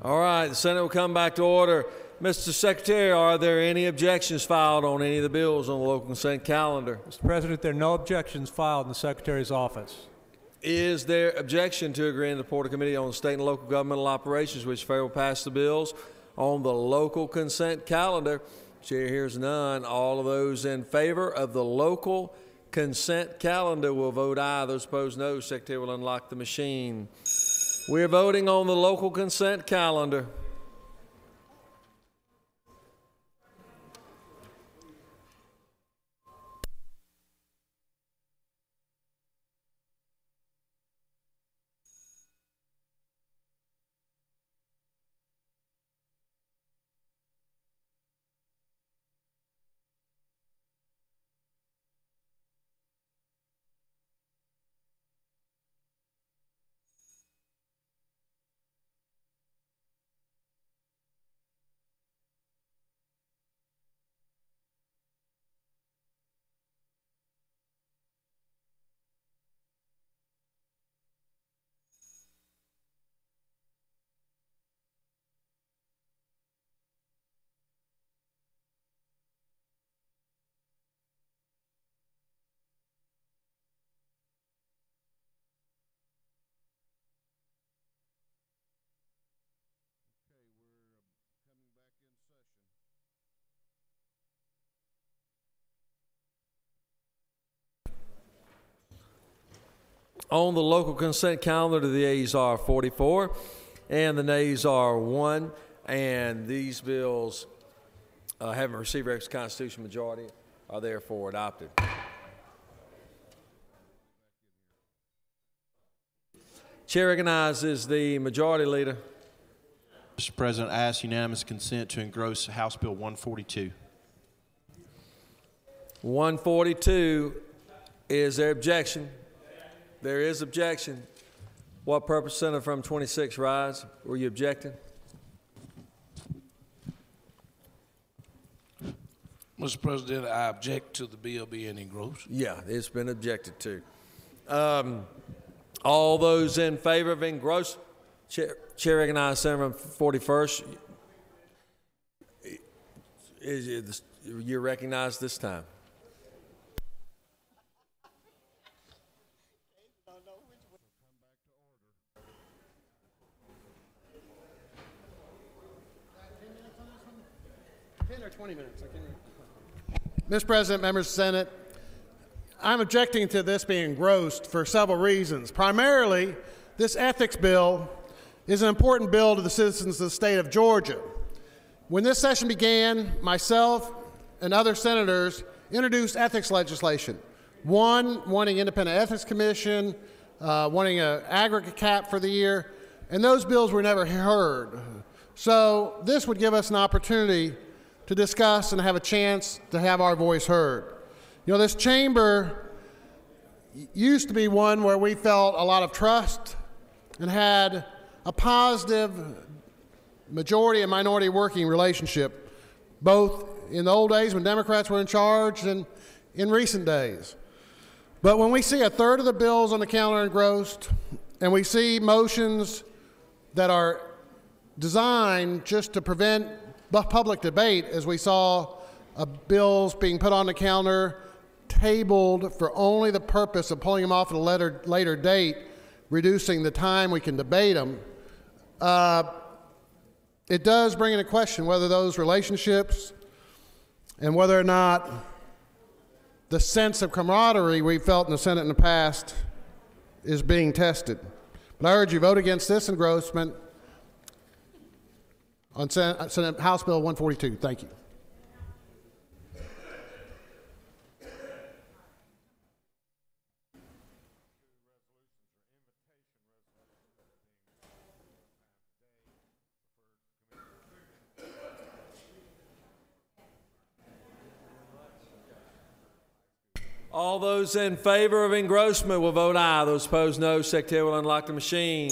All right, the Senate will come back to order. Mr. Secretary, are there any objections filed on any of the bills on the local consent calendar? Mr. President, there are no objections filed in the Secretary's office. Is there objection to agreeing to the Porter Committee on State and Local Governmental Operations, which fair will pass the bills on the local consent calendar? Chair hears none. All of those in favor of the local consent calendar will vote aye. Those opposed, no. Secretary will unlock the machine. We're voting on the local consent calendar. On the local consent calendar, the ayes are 44 and the nays are 1, and these bills having received requisite constitutional majority are therefore adopted. Chair recognizes the majority leader. Mr. President, I ask unanimous consent to engross House Bill 142. 142, is there objection? There is objection. What purpose? Senator from 26, rise. Were you objecting? Mr. President, I object to the bill being engrossed. Yeah, it's been objected to. All those in favor of engrossed? Chair recognizes Senator from 41st. You're recognized this time. Mr. President, members of the Senate, I'm objecting to this being engrossed for several reasons. Primarily, this ethics bill is an important bill to the citizens of the state of Georgia. When this session began, myself and other senators introduced ethics legislation. One, wanting independent ethics commission, wanting an aggregate cap for the year, and those bills were never heard. So this would give us an opportunity to discuss and have a chance to have our voice heard. You know, this chamber used to be one where we felt a lot of trust and had a positive majority and minority working relationship, both in the old days when Democrats were in charge and in recent days. But when we see a third of the bills on the calendar engrossed, and we see motions that are designed just to prevent public debate, as we saw bills being put on the calendar, tabled for only the purpose of pulling them off at a later date, reducing the time we can debate them, it does bring into question whether those relationships and whether or not the sense of camaraderie we felt in the Senate in the past is being tested. But I urge you vote against this engrossment on Senate House Bill 142. Thank you. All those in favor of engrossment will vote aye. Those opposed, no. Secretary will unlock the machine.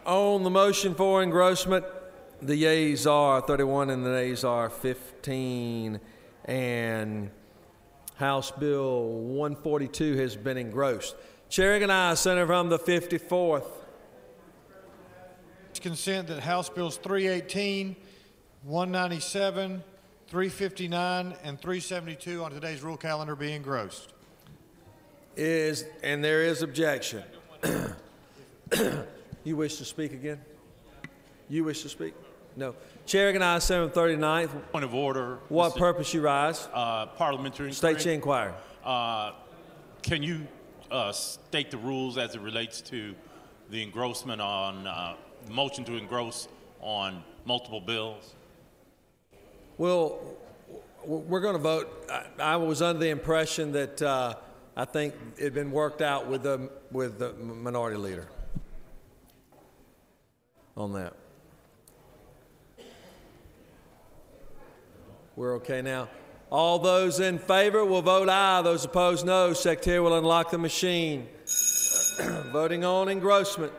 On the motion for engrossment, the yeas are 31 and the nays are 15. And House Bill 142 has been engrossed. Chair recognizes Senator from the 54th. Consent that House Bills 318, 197, 359, and 372 on today's rule calendar be engrossed. And there is objection. You wish to speak again? You wish to speak? No. Chair recognizes Senator 39th. Point of order. What purpose you rise? Parliamentary inquiry. State your inquiry. Can you state the rules as it relates to the engrossment on motion to engross on multiple bills? Well, we're going to vote. I was under the impression that I think it had been worked out with the minority leader on that. We're okay now. All those in favor will vote aye. Those opposed, no. Secretary will unlock the machine. Voting on engrossment.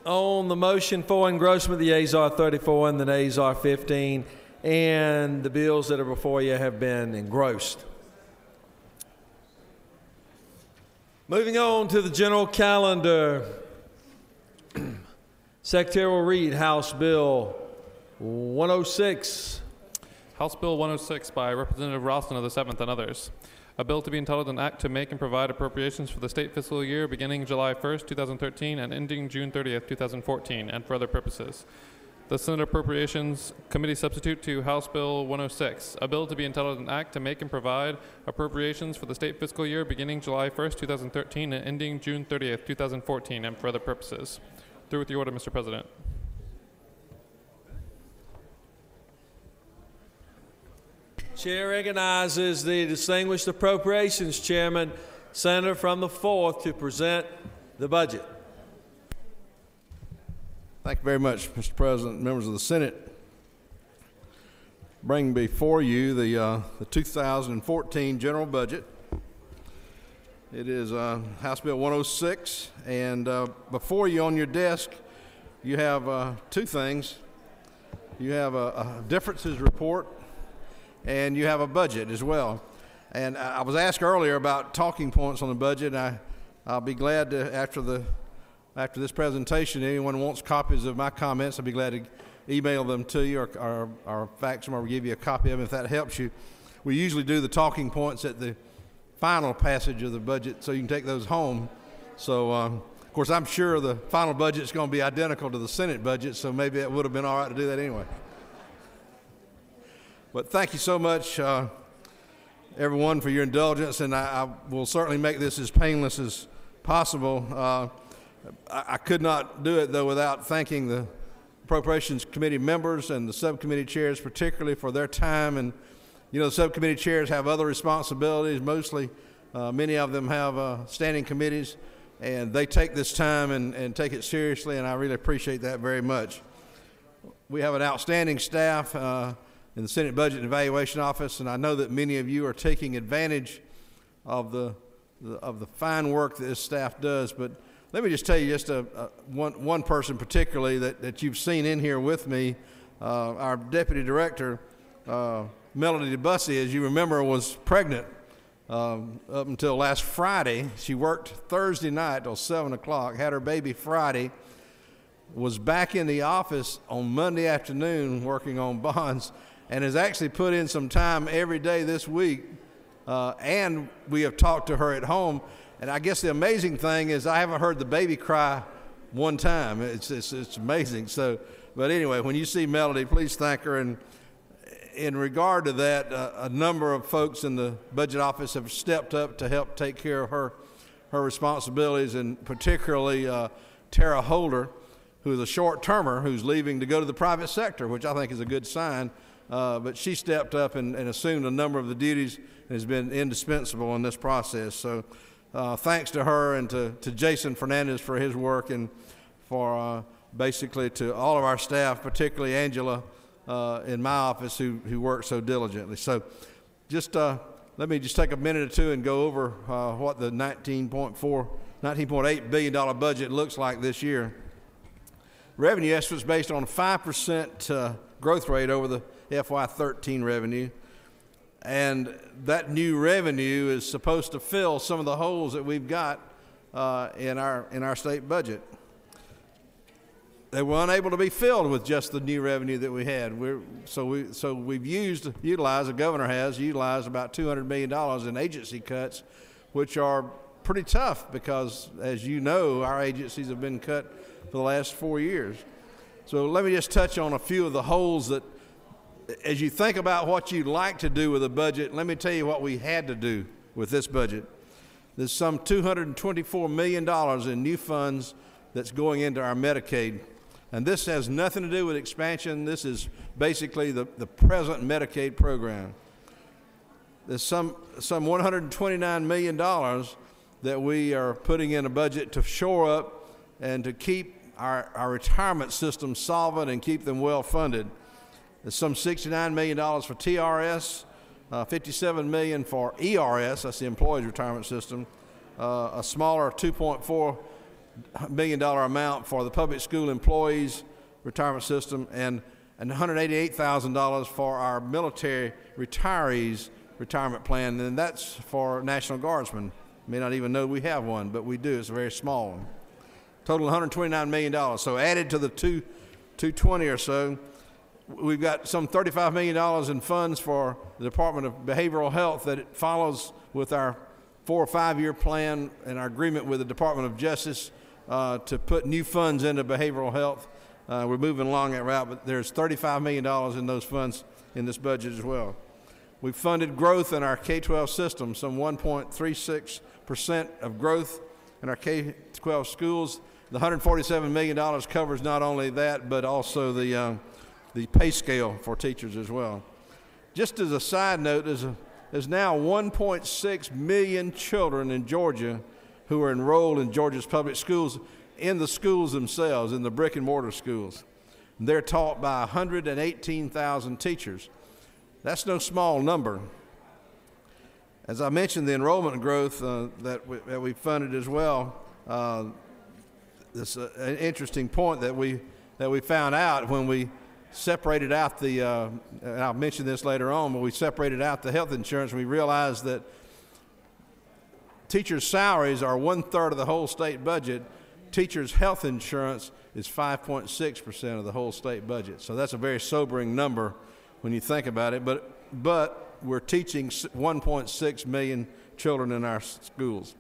On the motion for engrossment, the yeas are 34 and the nays are 15, and the bills that are before you have been engrossed. Moving on to the general calendar. Secretary will read House Bill 106. House Bill 106 by Representative Ralston of the 7th and others. A bill to be entitled an act to make and provide appropriations for the state fiscal year beginning July 1st, 2013 and ending June 30th, 2014, and for other purposes. The Senate Appropriations Committee substitute to House Bill 106. A bill to be entitled an act to make and provide appropriations for the state fiscal year beginning July 1st, 2013 and ending June 30th, 2014, and for other purposes. Through with the order, Mr. President. Chair recognizes the distinguished appropriations chairman, Senator from the 4th, to present the budget. Thank you very much, Mr. President, members of the Senate. Bring before you the 2014 general budget. It is House Bill 106, and before you on your desk, you have two things. You have a differences report, and you have a budget as well. And I was asked earlier about talking points on the budget, and I'll be glad to, after this presentation, anyone wants copies of my comments, I'll be glad to email them to you or fax them or give you a copy of them if that helps you. We usually do the talking points at the final passage of the budget so you can take those home. So, of course, I'm sure the final budget is going to be identical to the Senate budget, so maybe it would have been all right to do that anyway. But thank you so much, everyone, for your indulgence, and I will certainly make this as painless as possible. I could not do it, though, without thanking the Appropriations Committee members and the subcommittee chairs, particularly for their time. And, you know, the subcommittee chairs have other responsibilities. Mostly, many of them have standing committees, and they take this time and take it seriously, and I really appreciate that very much. We have an outstanding staff in the Senate Budget and Evaluation Office, and I know that many of you are taking advantage of the fine work that this staff does. But let me just tell you just one person particularly that you've seen in here with me, our Deputy Director, Melody DeBussy, as you remember, was pregnant up until last Friday. She worked Thursday night till 7 o'clock, had her baby Friday, was back in the office on Monday afternoon working on bonds and has actually put in some time every day this week. And we have talked to her at home. And I guess the amazing thing is I haven't heard the baby cry one time. It's amazing. So, but anyway, when you see Melody, please thank her. And in regard to that, a number of folks in the budget office have stepped up to help take care of her responsibilities, and particularly Tara Holder, who is a short-termer who's leaving to go to the private sector, which I think is a good sign. But she stepped up and assumed a number of the duties and has been indispensable in this process. So thanks to her and to Jason Fernandez for his work, and for basically to all of our staff, particularly Angela in my office who worked so diligently. So just let me just take a minute or two and go over what the $19.8 billion budget looks like this year. Revenue estimates based on a 5% growth rate over the FY13 revenue. And that new revenue is supposed to fill some of the holes that we've got in our state budget. They were unable to be filled with just the new revenue that we had. So we've utilized, the governor has utilized about $200 million in agency cuts, which are pretty tough because, as you know, our agencies have been cut for the last 4 years. So let me just touch on a few of the holes that, as you think about what you'd like to do with a budget, let me tell you what we had to do with this budget. There's some $224 million in new funds that's going into our Medicaid. And this has nothing to do with expansion. This is basically the present Medicaid program. There's some $129 million that we are putting in a budget to shore up and to keep our retirement system solvent and keep them well funded. There's some $69 million for TRS, $57 million for ERS, that's the Employees Retirement System, a smaller $2.4 million amount for the public school employees retirement system, and $188,000 for our military retirees retirement plan, and that's for National Guardsmen. You may not even know we have one, but we do. It's a very small one. Total $129 million. So added to the 220 or so, we've got some $35 million in funds for the Department of Behavioral Health that it follows with our 4 or 5 year plan and our agreement with the Department of Justice to put new funds into behavioral health. We're moving along that route, but there's $35 million in those funds in this budget as well. We've funded growth in our K-12 system, some 1.36% of growth in our K-12 schools. The $147 million covers not only that, but also the pay scale for teachers as well. Just as a side note, there's now 1.6 million children in Georgia who are enrolled in Georgia's public schools, in the schools themselves, in the brick and mortar schools. They're taught by 118,000 teachers. That's no small number. As I mentioned, the enrollment growth that we funded as well. This an interesting point that we found out when we separated out the, and I'll mention this later on, but we separated out the health insurance. We realized that teachers' salaries are 1/3 of the whole state budget. Teachers' health insurance is 5.6% of the whole state budget. So that's a very sobering number when you think about it. But we're teaching 1.6 million children in our schools.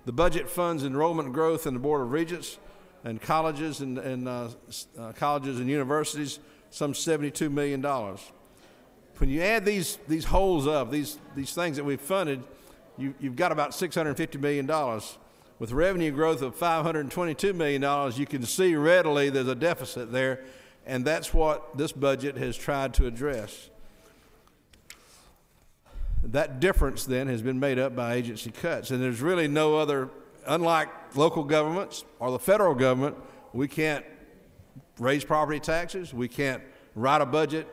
The budget funds enrollment growth in the Board of Regents and colleges and universities, some $72 million. When you add these holes up, these things that we've funded, you've got about $650 million. With revenue growth of $522 million, you can see readily there's a deficit there, and that's what this budget has tried to address. That difference then has been made up by agency cuts, and there's really no other, unlike local governments or the federal government, we can't raise property taxes, we can't write a budget,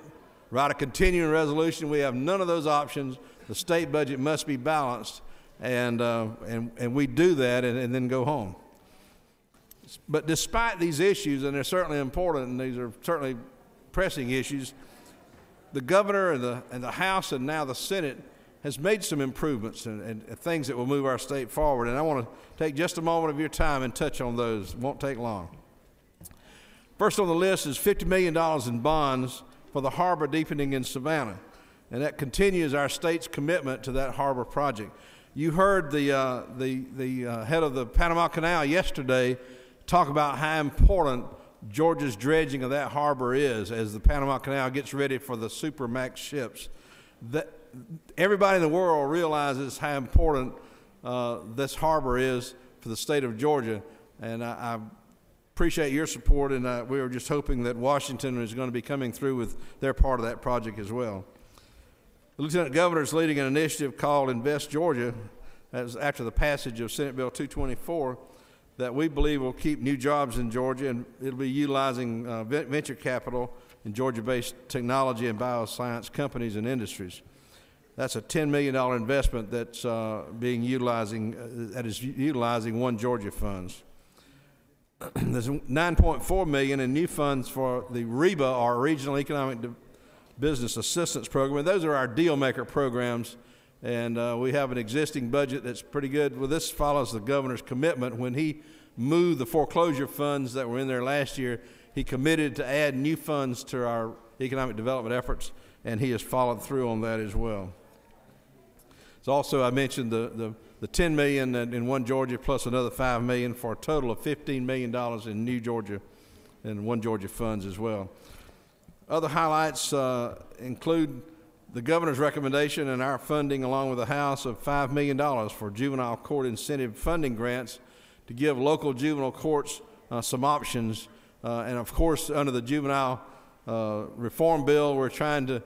write a continuing resolution. We have none of those options. The state budget must be balanced, and we do that and then go home. But despite these issues, and they're certainly important, and these are certainly pressing issues, the governor and the House and now the Senate has made some improvements and things that will move our state forward. And I want to take just a moment of your time and touch on those. It won't take long. First on the list is $50 million in bonds for the harbor deepening in Savannah, and that continues our state's commitment to that harbor project. You heard the head of the Panama Canal yesterday talk about how important Georgia's dredging of that harbor is as the Panama Canal gets ready for the Supermax ships. Everybody in the world realizes how important this harbor is for the state of Georgia, and I appreciate your support, and we are just hoping that Washington is going to be coming through with their part of that project as well. The Lieutenant Governor is leading an initiative called Invest Georgia, as after the passage of Senate Bill 224, that we believe will keep new jobs in Georgia, and it'll be utilizing venture capital in Georgia-based technology and bioscience companies and industries. That's a $10 million investment that's utilizing One Georgia funds. There's $9.4 million in new funds for the REBA, our Regional Economic Business Assistance Program. And those are our deal maker programs, and we have an existing budget that's pretty good. Well, this follows the governor's commitment. When he moved the foreclosure funds that were in there last year, he committed to add new funds to our economic development efforts, and he has followed through on that as well. So also I mentioned the $10 million in One Georgia plus another $5 million for a total of $15 million in New Georgia and One Georgia funds as well. Other highlights include the governor's recommendation and our funding along with the House of $5 million for juvenile court incentive funding grants to give local juvenile courts some options. And of course, under the juvenile reform bill, we're trying to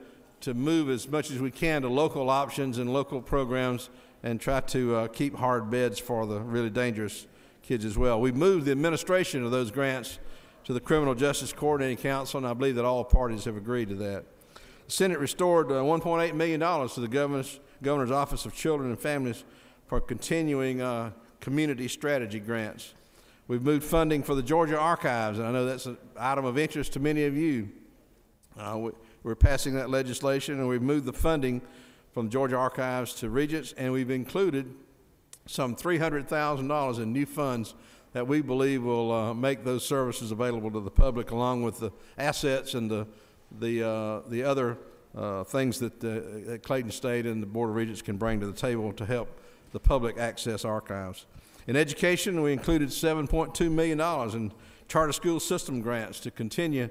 move as much as we can to local options and local programs and try to keep hard beds for the really dangerous kids as well. We've moved the administration of those grants to the Criminal Justice Coordinating Council, and I believe that all parties have agreed to that. The Senate restored $1.8 million to the Governor's Office of Children and Families for continuing community strategy grants. We've moved funding for the Georgia Archives, and I know that's an item of interest to many of you. We're passing that legislation, and we've moved the funding from Georgia Archives to Regents, and we've included some $300,000 in new funds that we believe will make those services available to the public, along with the assets and the other things that Clayton State and the Board of Regents can bring to the table to help the public access archives. In education, we included $7.2 million in charter school system grants to continue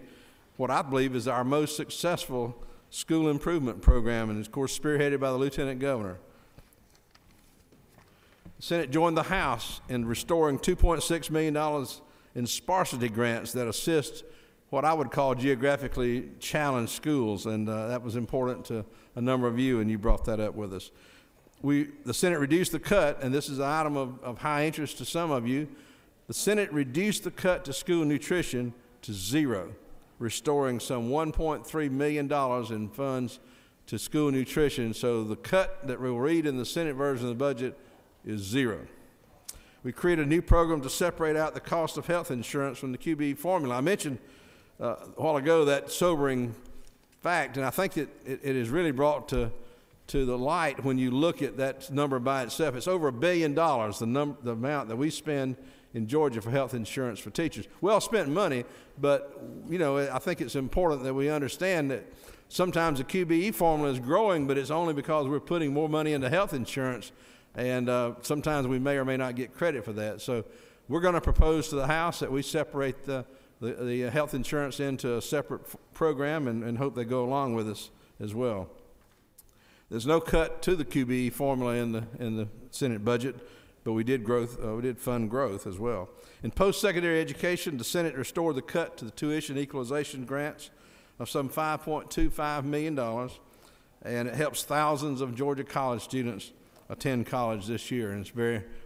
what I believe is our most successful school improvement program, and of course spearheaded by the Lieutenant Governor. The Senate joined the House in restoring $2.6 million in sparsity grants that assist what I would call geographically challenged schools, and that was important to a number of you, and you brought that up with us. The Senate reduced the cut, and this is an item of high interest to some of you. The Senate reduced the cut to school nutrition to zero, restoring some $1.3 million in funds to school nutrition. So the cut that we'll read in the Senate version of the budget is zero. We created a new program to separate out the cost of health insurance from the QBE formula. I mentioned a while ago that sobering fact, and I think it is really brought to the light when you look at that number by itself. It's over $1 billion, the amount that we spend in Georgia for health insurance for teachers. Well spent money, but you know, I think it's important that we understand that sometimes the QBE formula is growing, but it's only because we're putting more money into health insurance, and sometimes we may or may not get credit for that. So we're going to propose to the House that we separate the health insurance into a separate program, and hope they go along with us as well. There's no cut to the QBE formula in the Senate budget, but we did fund growth as well. In post-secondary education, the Senate restored the cut to the tuition equalization grants of some $5.25 million, and it helps thousands of Georgia college students attend college this year, and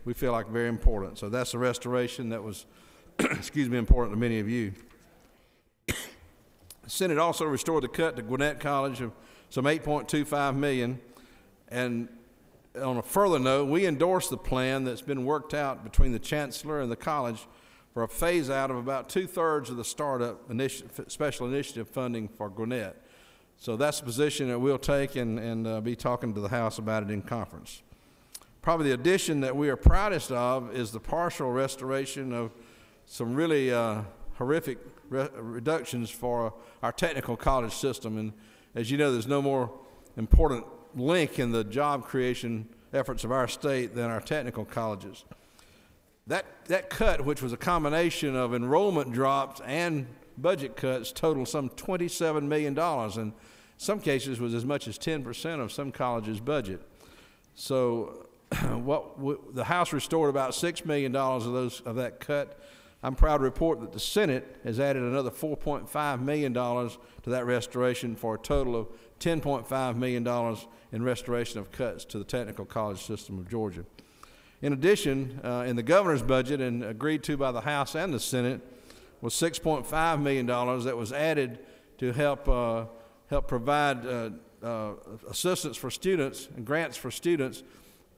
we feel like very important. So that's a restoration that was, important to many of you. The Senate also restored the cut to Gwinnett College of some $8.25 million, and on a further note, we endorsed the plan that's been worked out between the chancellor and the college for a phase out of about 2/3 of the startup special initiative funding for Gwinnett. So that's a position that we'll take and be talking to the House about it in conference. Probably the addition that we are proudest of is the partial restoration of some really horrific reductions for our technical college system. And as you know, there's no more important link in the job creation efforts of our state than our technical colleges. That cut, which was a combination of enrollment drops and budget cuts, totaled some $27 million, and in some cases was as much as 10% of some colleges' budget. So the House restored about $6 million of that cut. I'm proud to report that the Senate has added another $4.5 million to that restoration for a total of $10.5 million in restoration of cuts to the technical college system of Georgia. In addition, in the governor's budget, and agreed to by the House and the Senate, was $6.5 million that was added to help provide assistance for students and grants for students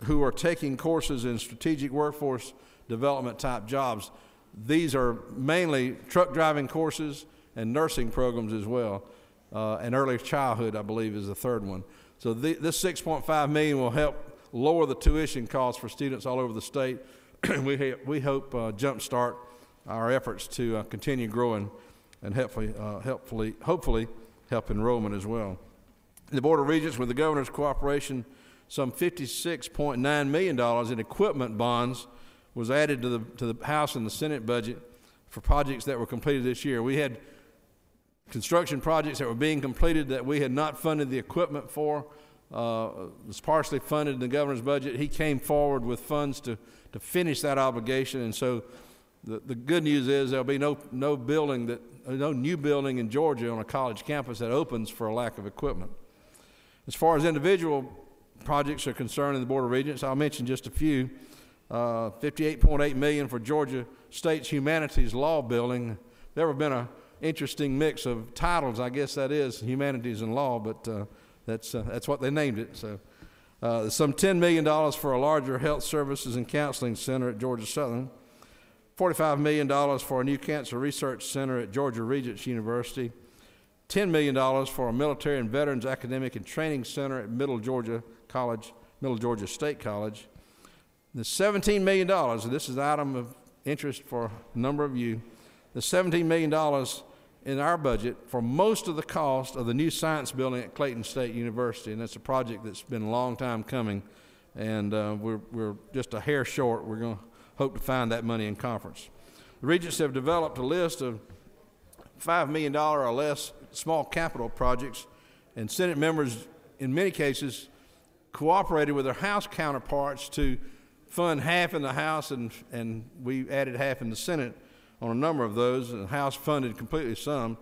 who are taking courses in strategic workforce development type jobs. These are mainly truck driving courses and nursing programs as well, and early childhood, I believe, is the third one. So this $6.5 million will help lower the tuition costs for students all over the state. We hope jumpstart our efforts to continue growing and hopefully help enrollment as well. The Board of Regents, with the governor's cooperation, some $56.9 million in equipment bonds was added to the House and the Senate budget for projects that were completed this year. We had construction projects that were being completed that we had not funded the equipment for. It was partially funded in the governor's budget. He came forward with funds to finish that obligation, and so the good news is there'll be no new building in Georgia on a college campus that opens for a lack of equipment. As far as individual projects are concerned in the Board of Regents, I'll mention just a few. $58.8 million for Georgia State's Humanities Law Building. There have been an interesting mix of titles, I guess that is, humanities and law, but that's what they named it. So some $10 million for a larger health services and counseling center at Georgia Southern, $45 million for a new cancer research center at Georgia Regents University, $10 million for a military and veterans academic and training center at Middle Georgia State College. The $17 million, and this is an item of interest for a number of you, the $17 million in our budget for most of the cost of the new science building at Clayton State University, and that's a project that's been a long time coming, and we're just a hair short. We're going to hope to find that money in conference. The Regents have developed a list of $5 million or less small capital projects, and Senate members, in many cases, cooperated with their House counterparts to fund half in the House, and we added half in the Senate on a number of those, and the House funded completely some.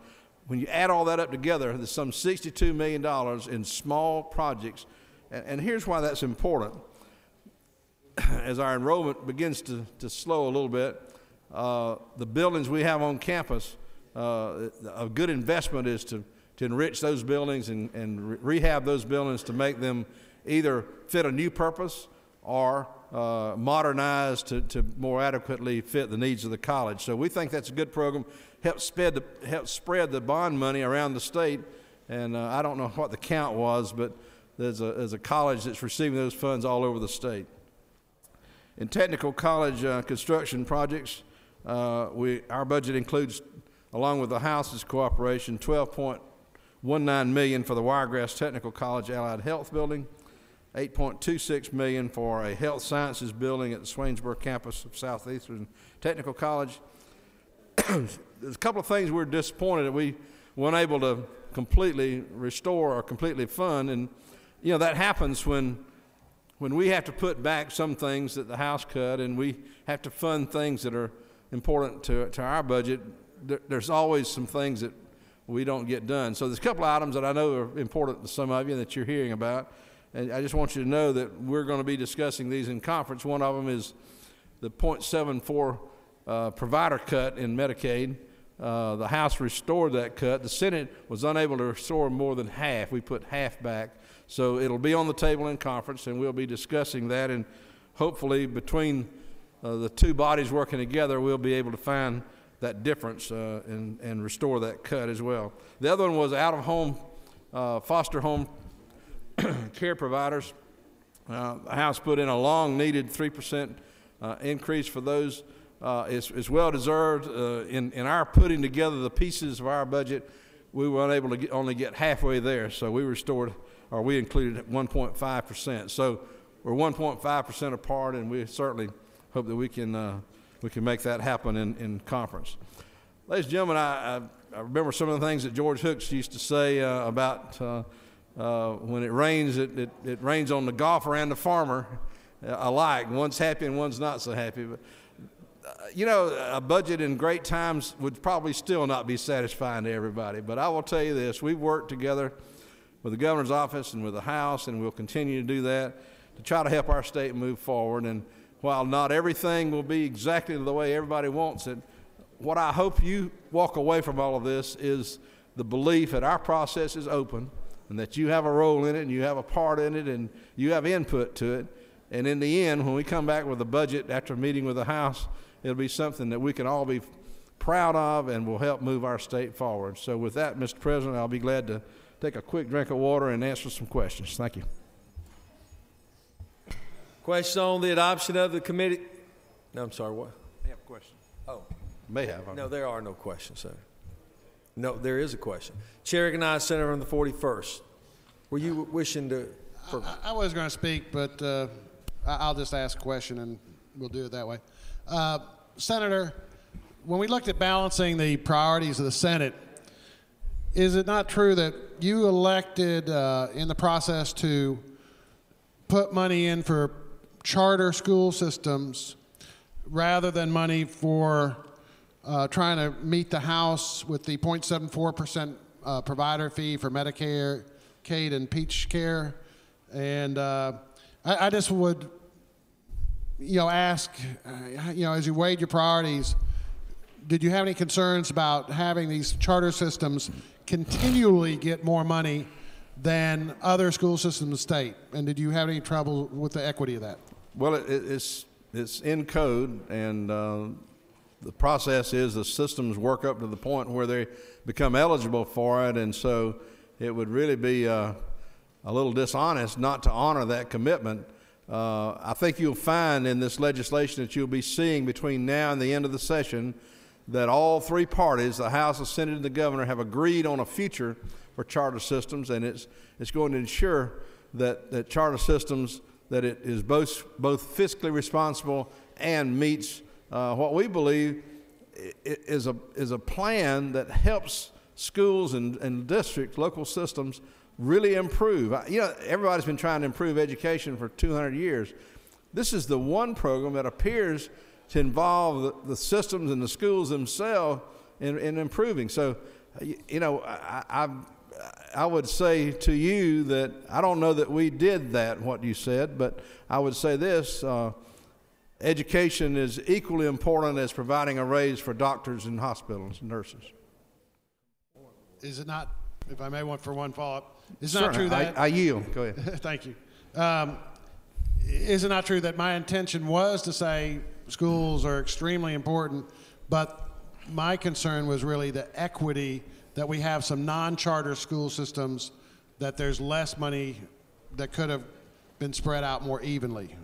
When you add all that up together, there's some $62 million in small projects, and here's why that's important. As our enrollment begins to slow a little bit, the buildings we have on campus, a good investment is to enrich those buildings and rehab those buildings to make them either fit a new purpose or modernized to more adequately fit the needs of the college. So we think that's a good program. Help spread the bond money around the state, and I don't know what the count was, but there's a college that's receiving those funds all over the state. In technical college construction projects, our budget includes, along with the House's cooperation, $12.19 million for the Wiregrass Technical College Allied Health Building, $8.26 million for a health sciences building at the Swainsboro campus of Southeastern Technical College. There's a couple of things we're disappointed that we weren't able to completely restore or completely fund, and you know that happens when we have to put back some things that the House cut, and we have to fund things that are important to our budget. There's always some things that we don't get done. So there's a couple of items that I know are important to some of you that you're hearing about. And I just want you to know that we're going to be discussing these in conference. One of them is the 0.74 provider cut in Medicaid. The House restored that cut. The Senate was unable to restore more than half. We put half back. So it'll be on the table in conference, and we'll be discussing that. And hopefully between the two bodies working together, we'll be able to find that difference and restore that cut as well. The other one was out-of-home foster home care providers. The House put in a long-needed 3% increase for those. it's well deserved. In our putting together the pieces of our budget, we were unable to only get halfway there, so we restored, or we included 1.5%. So we're 1.5% apart, and we certainly hope that we can make that happen in conference. Ladies and gentlemen, I remember some of the things that George Hooks used to say about when it rains, it rains on the golfer and the farmer alike. One's happy and one's not so happy. But you know, a budget in great times would probably still not be satisfying to everybody. But I will tell you this, we've worked together with the governor's office and with the House, and we'll continue to do that to try to help our state move forward. And while not everything will be exactly the way everybody wants it, what I hope you walk away from all of this is the belief that our process is open and that you have a role in it and you have a part in it and you have input to it. And in the end, when we come back with a budget after meeting with the House, it'll be something that we can all be proud of and will help move our state forward. So with that, Mr. President, I'll be glad to take a quick drink of water and answer some questions. Thank you. Question on the adoption of the committee. No, I'm sorry, what? I have a question. Oh. May have. No, there are no questions, sir. No, there is a question. Chair recognizes Senator from the 41st. Were you wishing to? I was going to speak, but I'll just ask a question and we'll do it that way. Senator, when we looked at balancing the priorities of the Senate, is it not true that you elected in the process to put money in for charter school systems rather than money for trying to meet the House with the 0.74% provider fee for Medicare, Medicaid, and Peach Care? And I just would, ask, as you weighed your priorities, did you have any concerns about having these charter systems continually get more money than other school systems in the state? And did you have any trouble with the equity of that? Well, it's in code, and the process is the systems work up to the point where they become eligible for it, and so it would really be a little dishonest not to honor that commitment. I think you'll find in this legislation that you'll be seeing between now and the end of the session that all three parties, the House, the Senate, and the governor, have agreed on a future for charter systems, and it's going to ensure that charter systems, that it is both fiscally responsible and meets what we believe is a plan that helps schools and districts, local systems, really improve. Everybody's been trying to improve education for 200 years. This is the one program that appears to involve the systems and the schools themselves in improving. So, I would say to you that I don't know that we did that, what you said, but I would say this, education is equally important as providing a raise for doctors and hospitals and nurses. Is it not, if I may want for one follow-up, is it not true that... I yield. Go ahead. Thank you. Is it not true that my intention was to say schools are extremely important, but my concern was really the equity that we have some non-charter school systems, that there's less money that could have been spread out more evenly?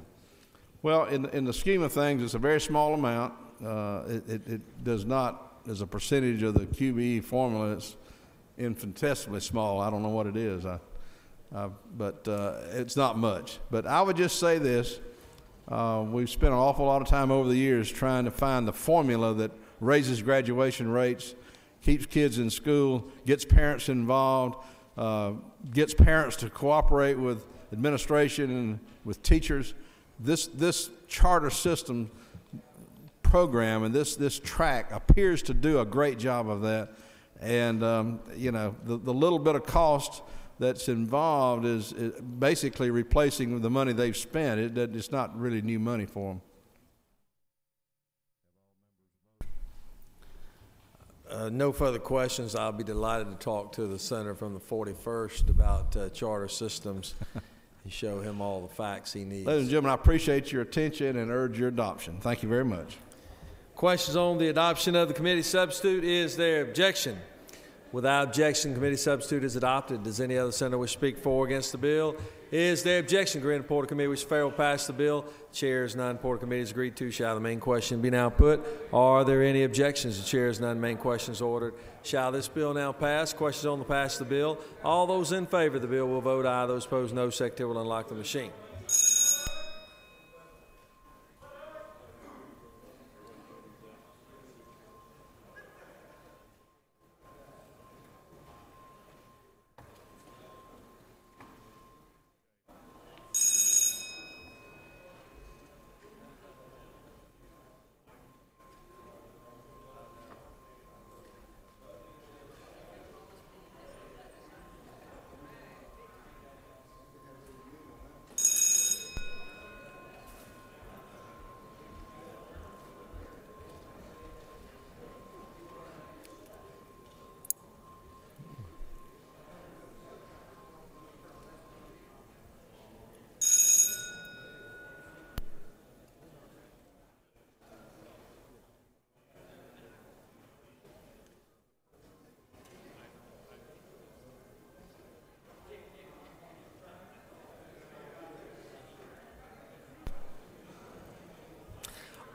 Well, in the scheme of things, it's a very small amount. It does not, as a percentage of the QBE formula, it's infinitesimally small. I don't know what it is, but it's not much. But I would just say this. We've spent an awful lot of time over the years trying to find the formula that raises graduation rates, keeps kids in school, gets parents involved, gets parents to cooperate with administration and with teachers. This charter system program and this track appears to do a great job of that. And, the little bit of cost that's involved is basically replacing the money they've spent. It's not really new money for them. No further questions. I'll be delighted to talk to the senator from the 41st about charter systems and show him all the facts he needs. Ladies and gentlemen, I appreciate your attention and urge your adoption. Thank you very much. Questions on the adoption of the committee substitute. Is there objection? Without objection, committee substitute is adopted. Does any other senator wish to speak for or against the bill? Is there objection to grant the report of committee which failed pass the bill? Chairs none. Report of committee is agreed to. Shall the main question be now put? Are there any objections? The chairs none. Main question is ordered. Shall this bill now pass? Questions on the pass of the bill. All those in favor of the bill will vote aye. Those opposed, no. Secretary will unlock the machine.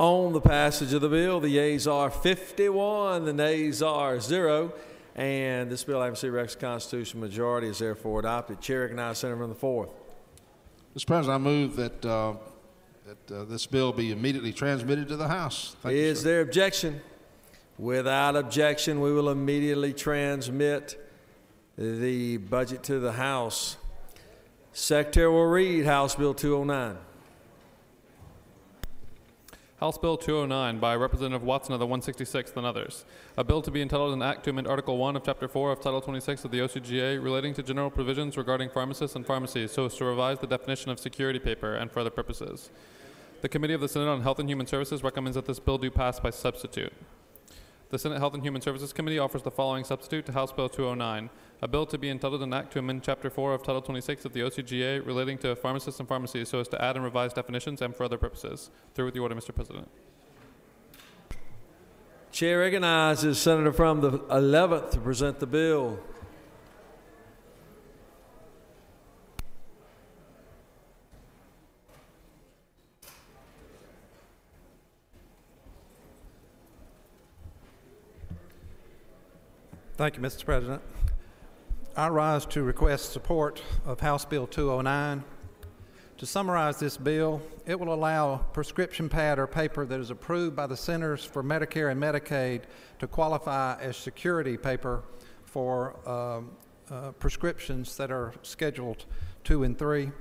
On the passage of the bill, the yeas are 51, the nays are 0, and this bill, having received the requisite constitutional majority, is therefore adopted. Chair recognizes Senator from the 4th. Mr. President, I move that this bill be immediately transmitted to the House. Thank you, Is sir. there objection? Without objection, we will immediately transmit the budget to the House. Secretary will read House Bill 209. House Bill 209 by Representative Watson of the 166th and others. A bill to be entitled an act to amend Article 1 of Chapter 4 of Title 26 of the OCGA relating to general provisions regarding pharmacists and pharmacies so as to revise the definition of security paper and for other purposes. The Committee of the Senate on Health and Human Services recommends that this bill do pass by substitute. The Senate Health and Human Services Committee offers the following substitute to House Bill 209. A bill to be entitled an act to amend Chapter 4 of Title 26 of the OCGA relating to pharmacists and pharmacies so as to add and revise definitions and for other purposes. Through with the order, Mr. President. Chair recognizes Senator from the 11th to present the bill. Thank you, Mr. President. I rise to request support of House Bill 209. To summarize this bill, it will allow prescription pad or paper that is approved by the Centers for Medicare and Medicaid to qualify as security paper for prescriptions that are scheduled 2 and 3.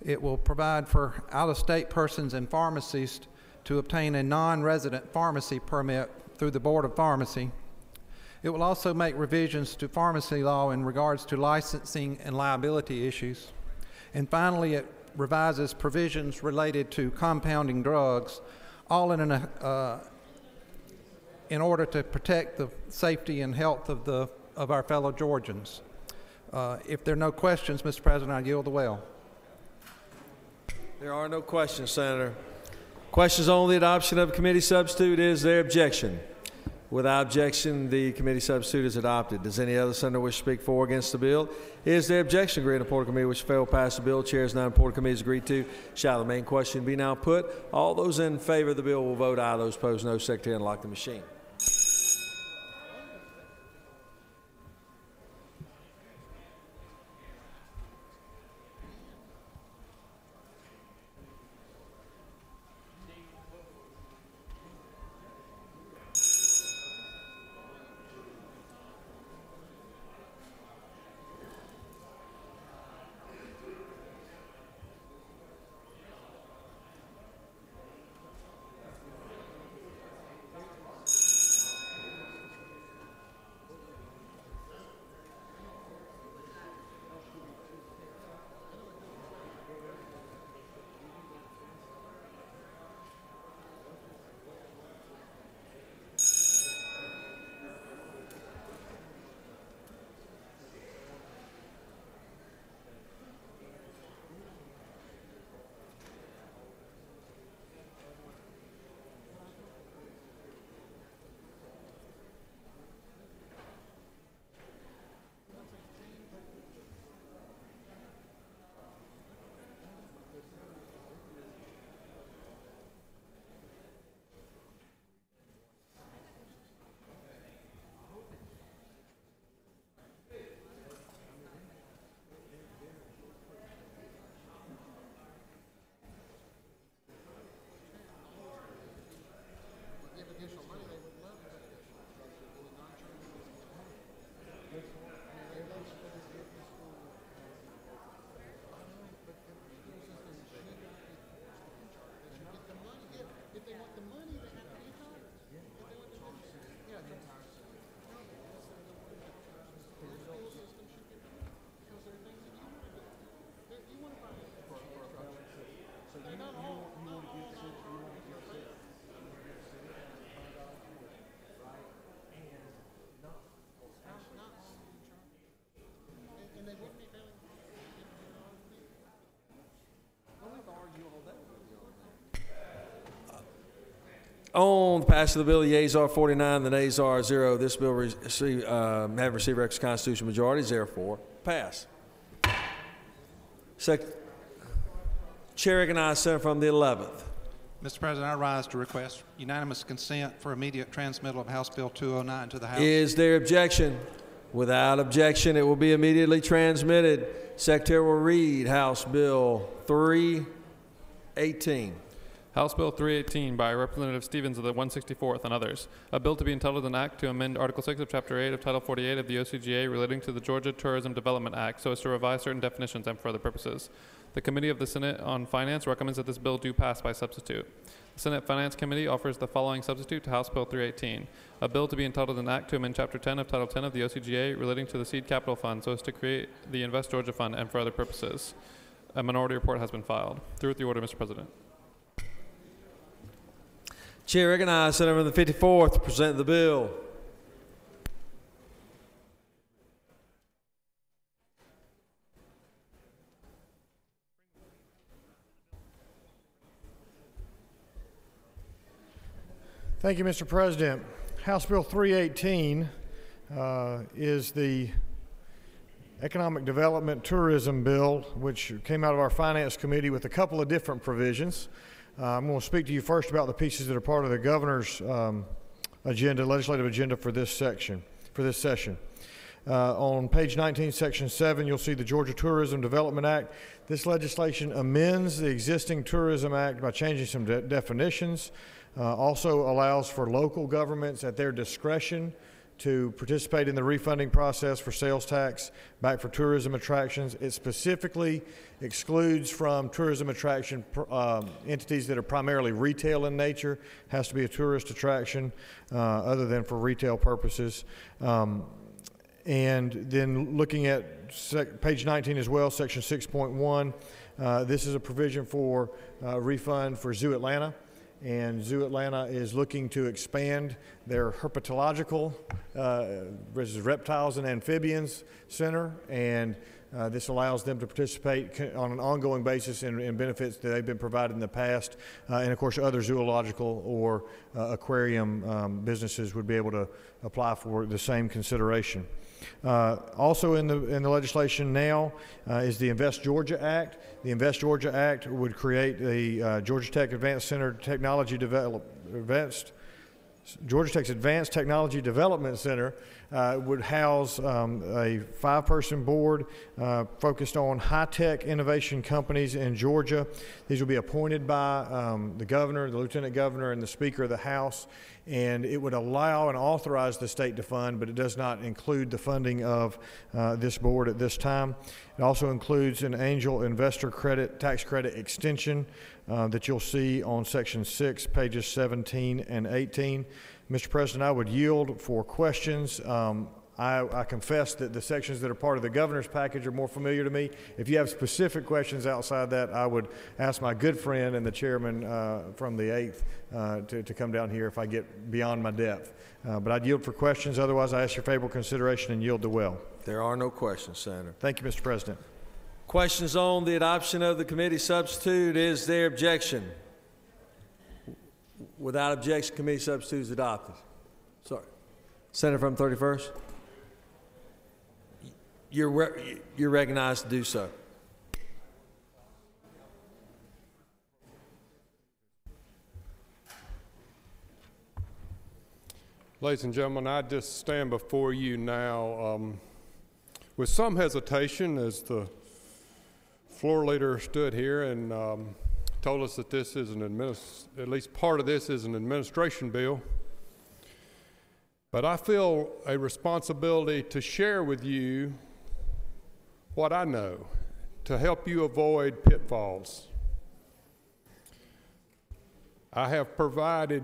It will provide for out-of-state persons and pharmacies to obtain a non-resident pharmacy permit through the Board of Pharmacy. It will also make revisions to pharmacy law in regards to licensing and liability issues. And finally, it revises provisions related to compounding drugs, all in order to protect the safety and health of our fellow Georgians. If there are no questions, Mr. President, I yield the well. There are no questions, Senator. Questions on the adoption of committee substitute. Is there objection? Without objection, the committee substitute is adopted. Does any other senator wish to speak for or against the bill? Is there objection to grant the report of committee which failed pass the bill? Chairs none. Report of committee is agreed to. Shall the main question be now put? All those in favor of the bill will vote aye. Those opposed, no. Secretary, unlock the machine. On the passage of the bill, the yeas are 49, the nays are 0. This bill having received requisite constitutional majority is therefore passed. Chair recognizes Senator from the 11th. Mr. President, I rise to request unanimous consent for immediate transmittal of House Bill 209 to the House. Is there objection? Without objection, it will be immediately transmitted. Secretary will read House Bill 318. House Bill 318 by Representative Stevens of the 164th and others. A bill to be entitled an act to amend Article 6 of Chapter 8 of Title 48 of the OCGA relating to the Georgia Tourism Development Act so as to revise certain definitions and for other purposes. The Committee of the Senate on Finance recommends that this bill do pass by substitute. The Senate Finance Committee offers the following substitute to House Bill 318. A bill to be entitled an act to amend Chapter 10 of Title 10 of the OCGA relating to the Seed Capital Fund so as to create the Invest Georgia Fund and for other purposes. A minority report has been filed. Through with the order, Mr. President. Chair recognizes Senator from the 54th to present the bill. Thank you, Mr. President. House Bill 318 is the Economic Development Tourism Bill, which came out of our Finance Committee with a couple of different provisions. I'm going to speak to you first about the pieces that are part of the governor's legislative agenda for this session. On page 19, section 7, you'll see the Georgia Tourism Development Act. This legislation amends the existing Tourism Act by changing some definitions. Also allows for local governments at their discretion to participate in the refunding process for sales tax back for tourism attractions. It specifically excludes from tourism attraction entities that are primarily retail in nature. Has to be a tourist attraction other than for retail purposes. And then looking at page 19 as well, section 6.1, this is a provision for refund for Zoo Atlanta. And Zoo Atlanta is looking to expand their herpetological, reptiles and amphibians center, and this allows them to participate on an ongoing basis in benefits that they've been provided in the past, and of course other zoological or aquarium businesses would be able to apply for the same consideration. Also in the legislation now is the Invest Georgia Act. The Invest Georgia Act would create the Georgia Tech Advanced Technology Development Center. Would house a 5-person board focused on high-tech innovation companies in Georgia. These will be appointed by the governor, the lieutenant governor, and the Speaker of the House. And it would allow and authorize the state to fund, but it does not include the funding of this board at this time. It also includes an angel investor tax credit extension that you'll see on section 6, pages 17 and 18. Mr. President, I would yield for questions. I confess that the sections that are part of the governor's package are more familiar to me. If you have specific questions outside that, I would ask my good friend and the chairman from the 8th to come down here if I get beyond my depth. But I'd yield for questions. Otherwise, I ask your favorable consideration and yield the well. There are no questions, Senator. Thank you, Mr. President. Questions on the adoption of the committee substitute. Is there objection? Without objection, committee substitute is adopted. Sorry. Senator from 31st. You're recognized to do so. Ladies and gentlemen, I just stand before you now with some hesitation as the floor leader stood here and told us that this is at least part of this is an administration bill. But I feel a responsibility to share with you what I know to help you avoid pitfalls. I have provided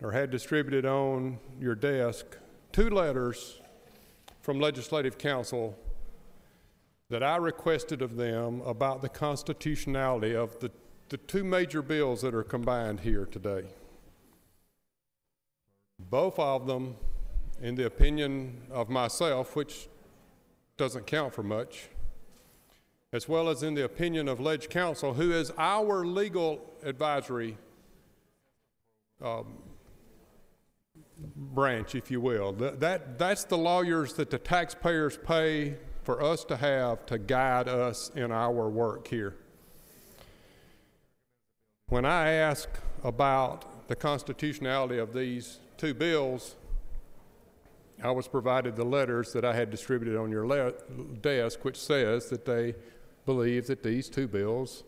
or had distributed on your desk 2 letters from Legislative Counsel that I requested of them about the constitutionality of the 2 major bills that are combined here today. Both of them, in the opinion of myself, which doesn't count for much, as well as in the opinion of Leg Counsel, who is our legal advisory branch, if you will. That's the lawyers that the taxpayers pay for us to have to guide us in our work here. When I ask about the constitutionality of these two bills, I was provided the letters that I had distributed on your desk, which says that they believe that these two bills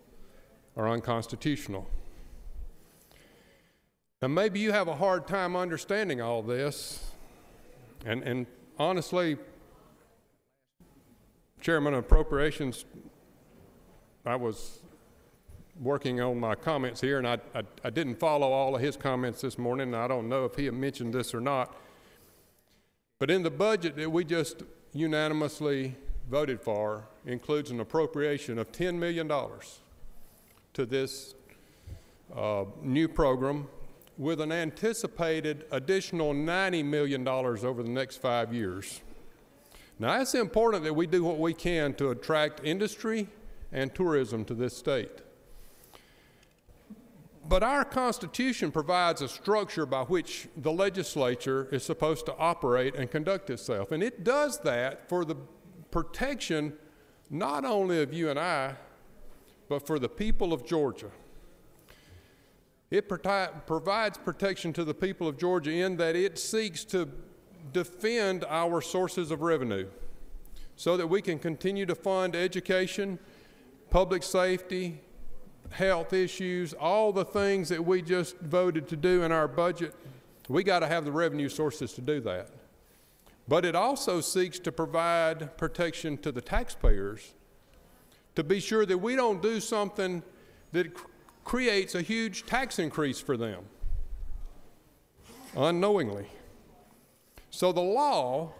are unconstitutional. Now, maybe you have a hard time understanding all this, and honestly, Chairman of Appropriations, I was working on my comments here, and I didn't follow all of his comments this morning, and I don't know if he had mentioned this or not. But in the budget that we just unanimously voted for includes an appropriation of $10 million to this new program, with an anticipated additional $90 million over the next 5 years. Now, it's important that we do what we can to attract industry and tourism to this state. But our Constitution provides a structure by which the legislature is supposed to operate and conduct itself. And it does that for the protection not only of you and I, but for the people of Georgia. It provides protection to the people of Georgia in that it seeks to defend our sources of revenue so that we can continue to fund education, public safety, health issues, all the things that we just voted to do in our budget. We got to have the revenue sources to do that. But it also seeks to provide protection to the taxpayers to be sure that we don't do something that creates a huge tax increase for them unknowingly. So the law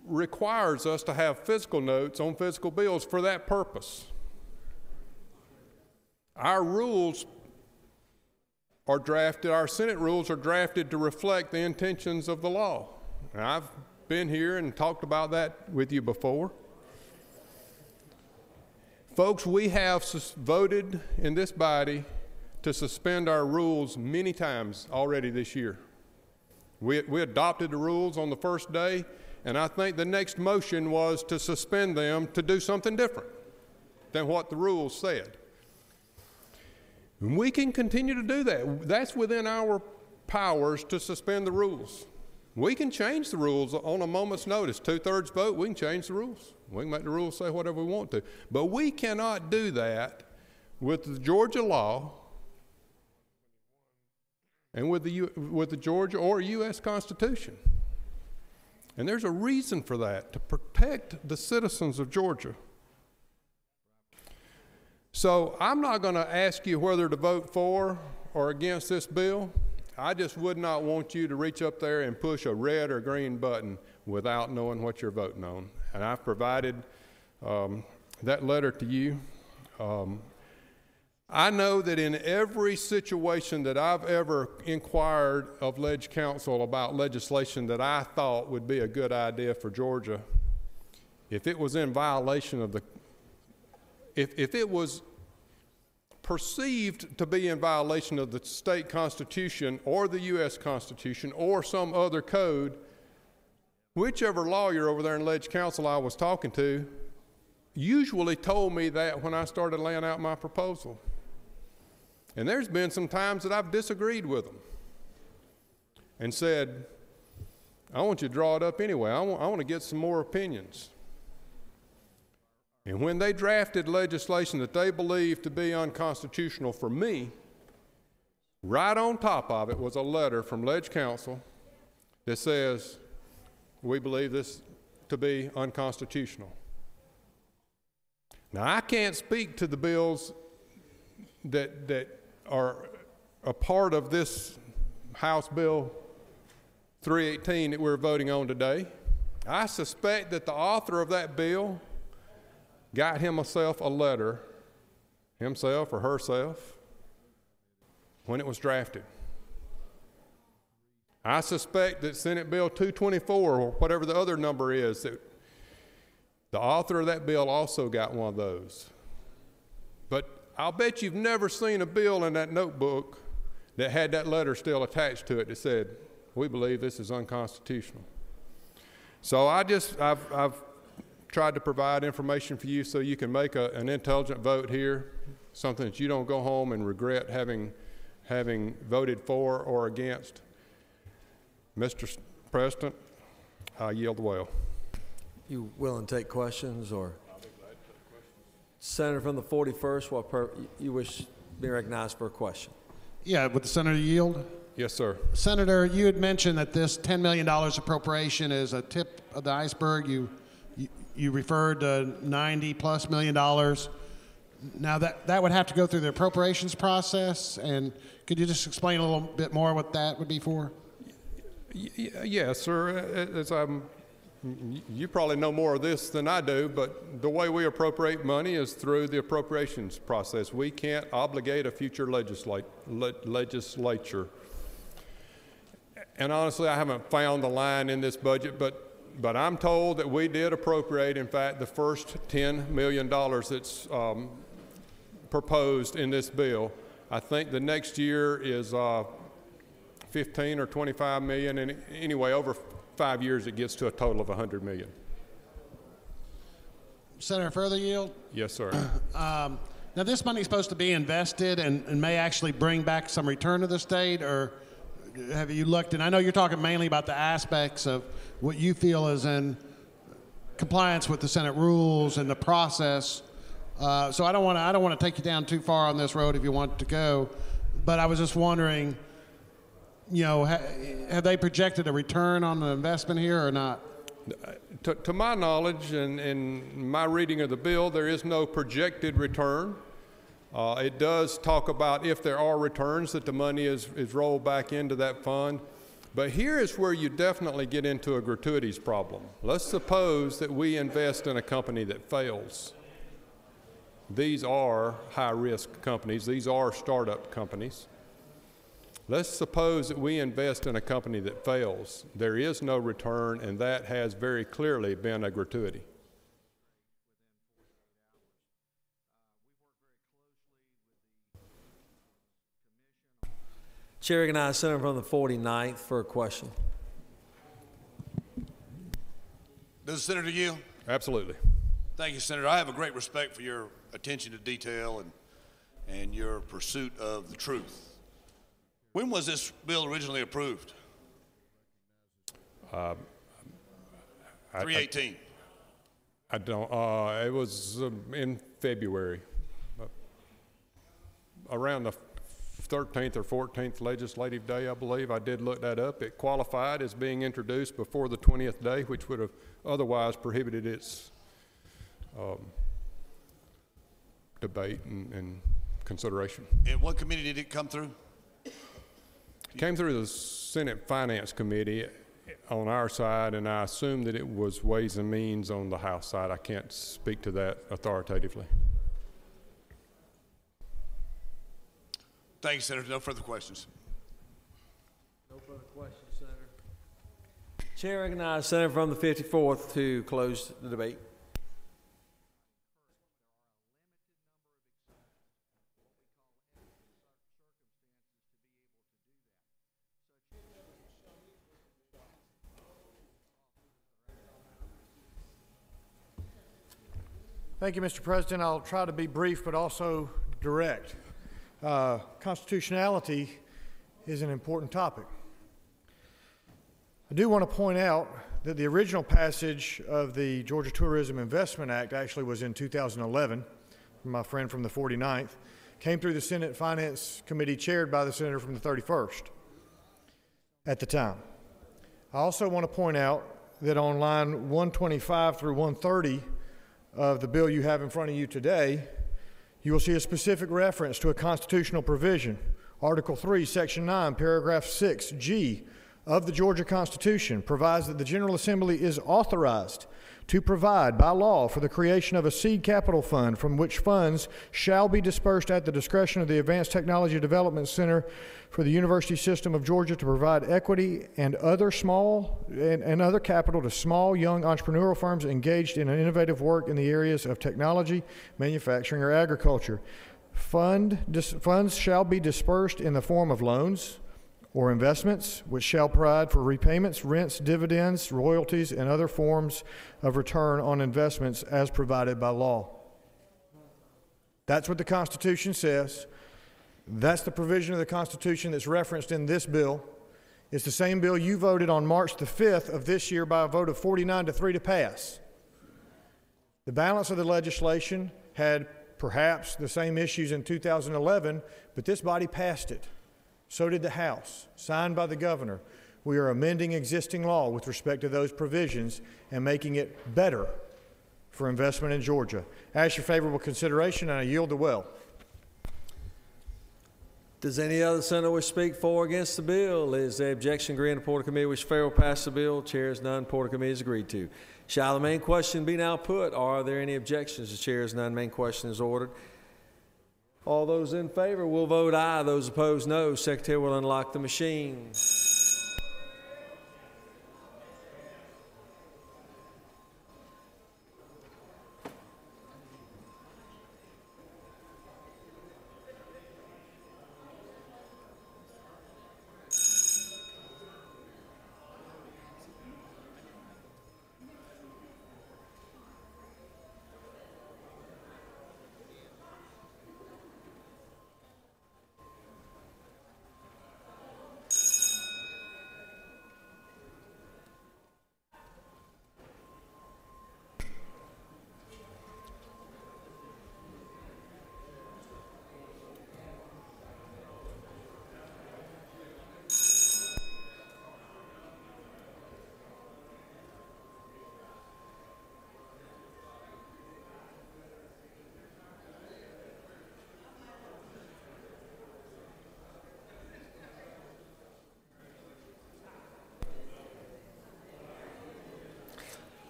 requires us to have fiscal notes on fiscal bills for that purpose. Our rules are drafted, our Senate rules are drafted to reflect the intentions of the law. Now, I've been here and talked about that with you before. Folks, we have voted in this body to suspend our rules many times already this year. We adopted the rules on the first day, and I think the next motion was to suspend them to do something different than what the rules said. And we can continue to do that. That's within our powers to suspend the rules. We can change the rules on a moment's notice. 2/3 vote, we can change the rules. We can make the rules say whatever we want to. But we cannot do that with the Georgia law and with the Georgia or U.S. Constitution. And there's a reason for that, to protect the citizens of Georgia. So I'm not going to ask you whether to vote for or against this bill. I just would not want you to reach up there and push a red or green button without knowing what you're voting on. And I've provided that letter to you. I know that in every situation that I've ever inquired of Ledge Council about legislation that I thought would be a good idea for Georgia, if it was in violation of the, if it was perceived to be in violation of the state constitution or the U.S. Constitution or some other code, whichever lawyer over there in Ledge Council I was talking to usually told me that when I started laying out my proposal. And there's been some times that I've disagreed with them and said, I want you to draw it up anyway. I want to get some more opinions. And when they drafted legislation that they believed to be unconstitutional for me, right on top of it was a letter from Ledge Council that says, we believe this to be unconstitutional. Now, I can't speak to the bills that are a part of this House Bill 318 that we're voting on today. I suspect that the author of that bill got himself a letter, himself or herself, when it was drafted. I suspect that Senate Bill 224, or whatever the other number is, that the author of that bill also got one of those. But I'll bet you've never seen a bill in that notebook that had that letter still attached to it that said, "We believe this is unconstitutional." So I've tried to provide information for you so you can make an intelligent vote here, something that you don't go home and regret having voted for or against. Mr. President, I yield the well. You willing to take questions, or? Senator from the 41st, you wish to be recognized for a question? Yeah, would the senator yield? Yes, sir. Senator, you had mentioned that this $10 million appropriation is a tip of the iceberg. You referred to $90+ million. Now that would have to go through the appropriations process, and could you just explain a little bit more what that would be for? Yes, sir. You probably know more of this than I do, but the way we appropriate money is through the appropriations process. We can't obligate a future legislature. And honestly, I haven't found the line in this budget, but I'm told that we did appropriate, in fact, the first $10 million that's proposed in this bill. I think the next year is 15 or 25 million, and anyway, over 5 years it gets to a total of 100 million. Senator, further yield? Yes, sir. Now this money is supposed to be invested and may actually bring back some return to the state, or have you looked? And I know you're talking mainly about the aspects of what you feel is in compliance with the Senate rules and the process. So I don't want to take you down too far on this road if you want to go, but I was just wondering, you know, have they projected a return on the investment here or not? To my knowledge and in my reading of the bill, there is no projected return. It does talk about if there are returns that the money is rolled back into that fund. But here is where you definitely get into a gratuities problem. Let's suppose that we invest in a company that fails. These are high-risk companies. These are startup companies. Let's suppose that we invest in a company that fails. There is no return, and that has very clearly been a gratuity. Chair recognizes Senator from the 49th for a question. Does the Senator yield? Absolutely. Thank you, Senator. I have a great respect for your attention to detail and your pursuit of the truth. When was this bill originally approved? 3/18. I don't. It was in February, around the 13th or 14th legislative day, I believe. I did look that up. It qualified as being introduced before the 20th day, which would have otherwise prohibited its debate and consideration. And what committee did it come through? It came through the Senate Finance Committee on our side, and I assume that it was Ways and Means on the House side. I can't speak to that authoritatively. Thank you, Senator. No further questions. No further questions, Senator. Chair recognizes Senator from the 54th to close the debate. Thank you, Mr. President. I'll try to be brief but also direct. Constitutionality is an important topic. I do want to point out that the original passage of the Georgia Tourism Investment Act actually was in 2011. My friend from the 49th came through the Senate Finance Committee chaired by the senator from the 31st at the time. I also want to point out that on line 125 through 130 of the bill you have in front of you today, you will see a specific reference to a constitutional provision. Article 3, Section 9, Paragraph 6G of the Georgia Constitution provides that the General Assembly is authorized to provide by law for the creation of a seed capital fund from which funds shall be dispersed at the discretion of the Advanced Technology Development Center for the University System of Georgia to provide equity and other other capital to small, young entrepreneurial firms engaged in an innovative work in the areas of technology, manufacturing, or agriculture. Funds shall be dispersed in the form of loans or investments, which shall provide for repayments, rents, dividends, royalties, and other forms of return on investments as provided by law. That's what the Constitution says. That's the provision of the Constitution that's referenced in this bill. It's the same bill you voted on March the 5th of this year by a vote of 49-3 to pass. The balance of the legislation had perhaps the same issues in 2011, but this body passed it. So did the House, signed by the governor. We are amending existing law with respect to those provisions and making it better for investment in Georgia. I ask your favorable consideration, and I yield the well. Does any other senator wish to speak for or against the bill? Is there objection agreeing to Porter Committee which fair will pass the bill? Chair is none. Porter Committee is agreed to. Shall the main question be now put? Are there any objections? The chair is none. Main question is ordered. All those in favor will vote aye. Those opposed, no. Secretary will unlock the machine.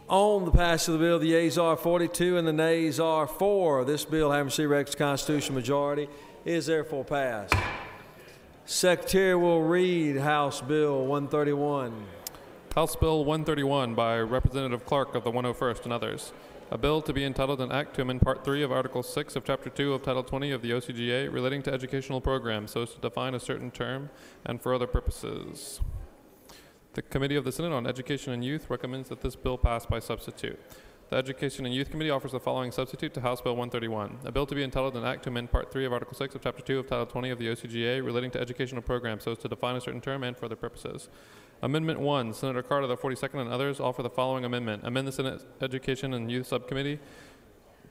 On the passage of the bill, the yeas are 42 and the nays are 4. This bill, having received requisite constitutional majority, is therefore passed. Secretary will read House Bill 131. House Bill 131 by Representative Clark of the 101st and others. A bill to be entitled an act to amend Part 3 of Article 6 of Chapter 2 of Title 20 of the OCGA relating to educational programs so as to define a certain term and for other purposes. The Committee of the Senate on Education and Youth recommends that this bill pass by substitute. The Education and Youth Committee offers the following substitute to House Bill 131. A bill to be entitled an act to amend Part 3 of Article 6 of Chapter 2 of Title 20 of the OCGA relating to educational programs so as to define a certain term and for other purposes. Amendment 1, Senator Carter, the 42nd, and others offer the following amendment. Amend the Senate Education and Youth Subcommittee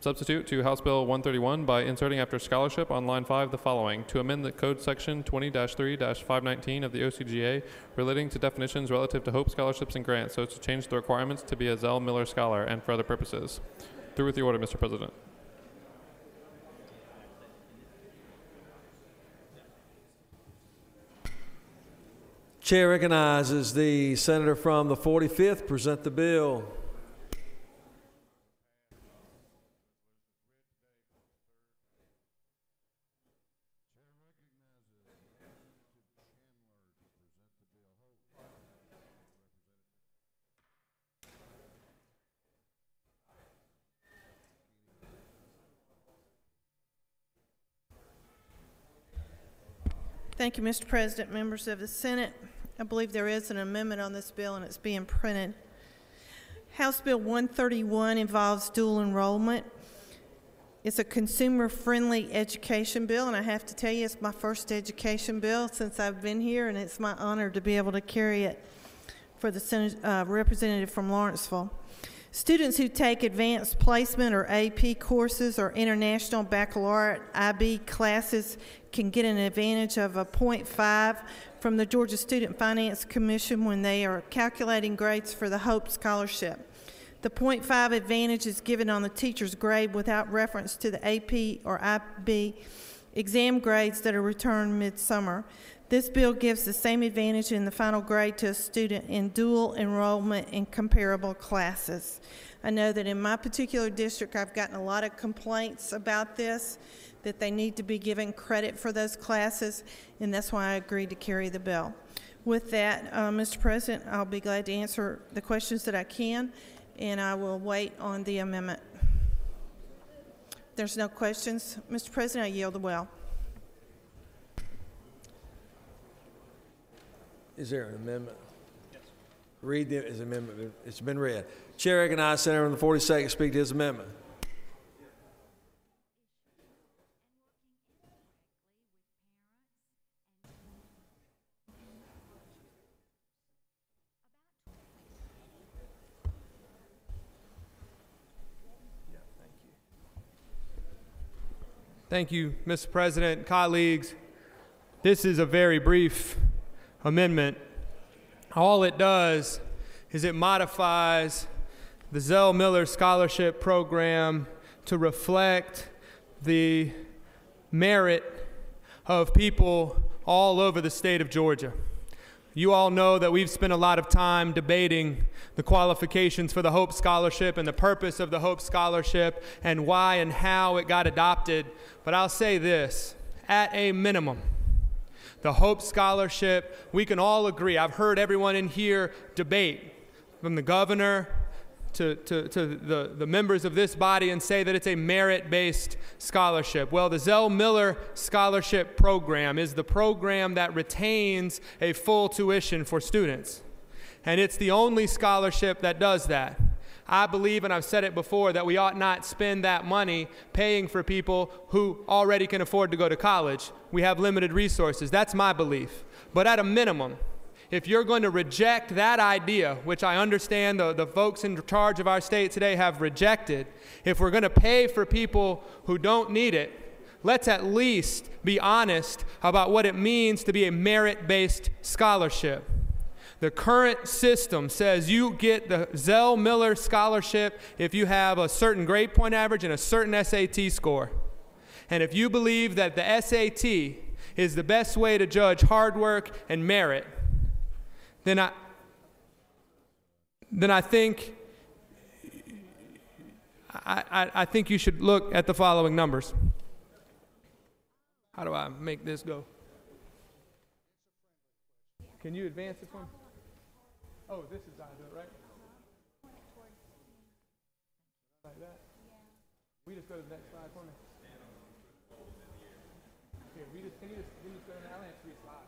substitute to House Bill 131 by inserting after scholarship on line 5 the following: to amend the code section 20-3-519 of the OCGA relating to definitions relative to Hope scholarships and grants so as to change the requirements to be a Zell Miller Scholar and for other purposes. Through with the order, Mr. President. Chair recognizes the senator from the 45th. Present the bill. Thank you, Mr. President, members of the Senate. I believe there is an amendment on this bill and it's being printed. House Bill 131 involves dual enrollment. It's a consumer-friendly education bill, and I have to tell you, it's my first education bill since I've been here, and it's my honor to be able to carry it for the Senate, representative from Lawrenceville. Students who take advanced placement or AP courses or international baccalaureate IB classes can get an advantage of a 0.5 from the Georgia Student Finance Commission when they are calculating grades for the Hope Scholarship. The 0.5 advantage is given on the teacher's grade without reference to the AP or IB exam grades that are returned mid-summer. This bill gives the same advantage in the final grade to a student in dual enrollment in comparable classes. I know that in my particular district, I've gotten a lot of complaints about this, that they need to be given credit for those classes, and that's why I agreed to carry the bill. With that, Mr. President, I'll be glad to answer the questions that I can, and I will wait on the amendment. there's no questions, Mr. President, I yield the well. Is there an amendment? Yes. Read the amendment. It's been read. Chair recognizes Senator from the 42nd to speak to his amendment. Thank you, Mr. President. Colleagues, this is a very brief amendment. All it does is it modifies the Zell Miller Scholarship Program to reflect the merit of people all over the state of Georgia. You all know that we've spent a lot of time debating the qualifications for the Hope Scholarship and the purpose of the Hope Scholarship and why and how it got adopted. But I'll say this, at a minimum, the Hope Scholarship, we can all agree, I've heard everyone in here debate, from the governor to the members of this body, and say that it's a merit-based scholarship. Well, the Zell Miller Scholarship Program is the program that retains a full tuition for students. And it's the only scholarship that does that. I believe, and I've said it before, that we ought not spend that money paying for people who already can afford to go to college. We have limited resources. That's my belief. But at a minimum, if you're going to reject that idea, which I understand the folks in charge of our state today have rejected, if we're going to pay for people who don't need it, let's at least be honest about what it means to be a merit-based scholarship. The current system says you get the Zell Miller Scholarship if you have a certain grade point average and a certain SAT score. And if you believe that the SAT is the best way to judge hard work and merit, then I think you should look at the following numbers. How do I make this go? Can you advance it for me? Oh, this is how I do it, right? Like that? We just go to the next slide for me. Here, can you just go to the I'll answer 3 slides.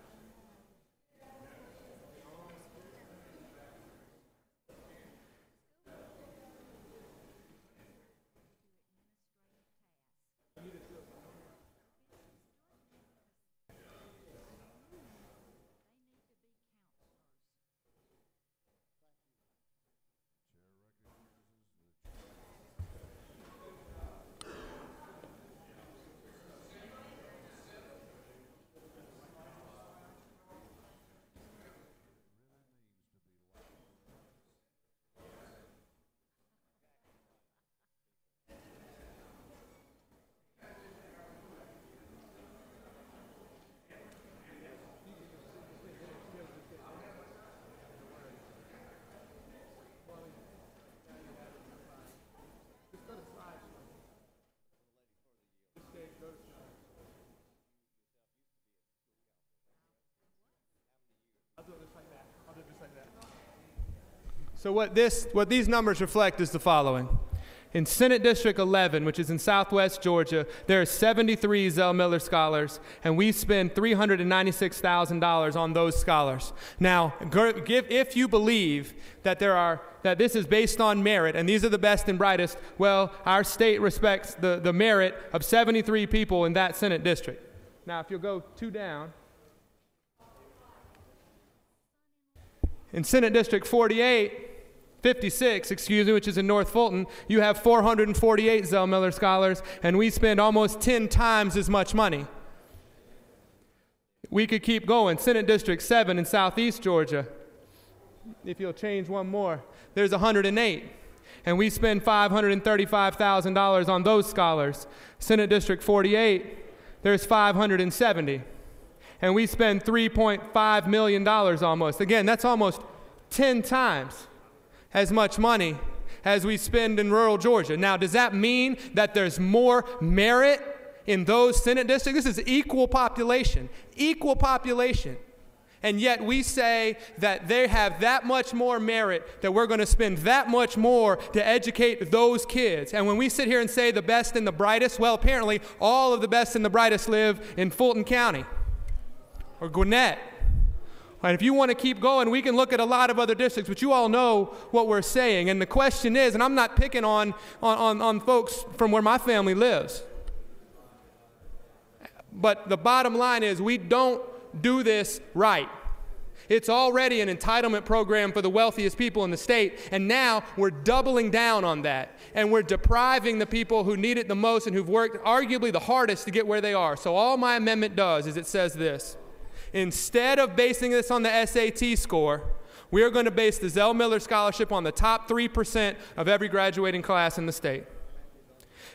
So what these numbers reflect is the following. In Senate District 11, which is in southwest Georgia, there are 73 Zell Miller scholars, and we spend $396,000 on those scholars. Now, if you believe that that this is based on merit, and these are the best and brightest, well, our state respects the merit of 73 people in that Senate district. Now, if you'll go 2 down, in Senate District 56, which is in North Fulton, you have 448 Zell Miller scholars, and we spend almost 10 times as much money. We could keep going. Senate District 7 in southeast Georgia, if you'll change one more, there's 108, and we spend $535,000 on those scholars. Senate District 48, there's 570, and we spend $3.5 million almost. Again, that's almost 10 times as much money as we spend in rural Georgia. Now, does that mean that there's more merit in those Senate districts? This is equal population. And yet we say that they have that much more merit, that we're going to spend that much more to educate those kids. And when we sit here and say the best and the brightest, well, apparently all of the best and the brightest live in Fulton County or Gwinnett. And if you want to keep going, we can look at a lot of other districts, but you all know what we're saying. And the question is, and I'm not picking on folks from where my family lives, but the bottom line is we don't do this right. It's already an entitlement program for the wealthiest people in the state, and now we're doubling down on that, and we're depriving the people who need it the most and who've worked arguably the hardest to get where they are. So all my amendment does is it says this: instead of basing this on the SAT score, we are going to base the Zell Miller Scholarship on the top 3% of every graduating class in the state.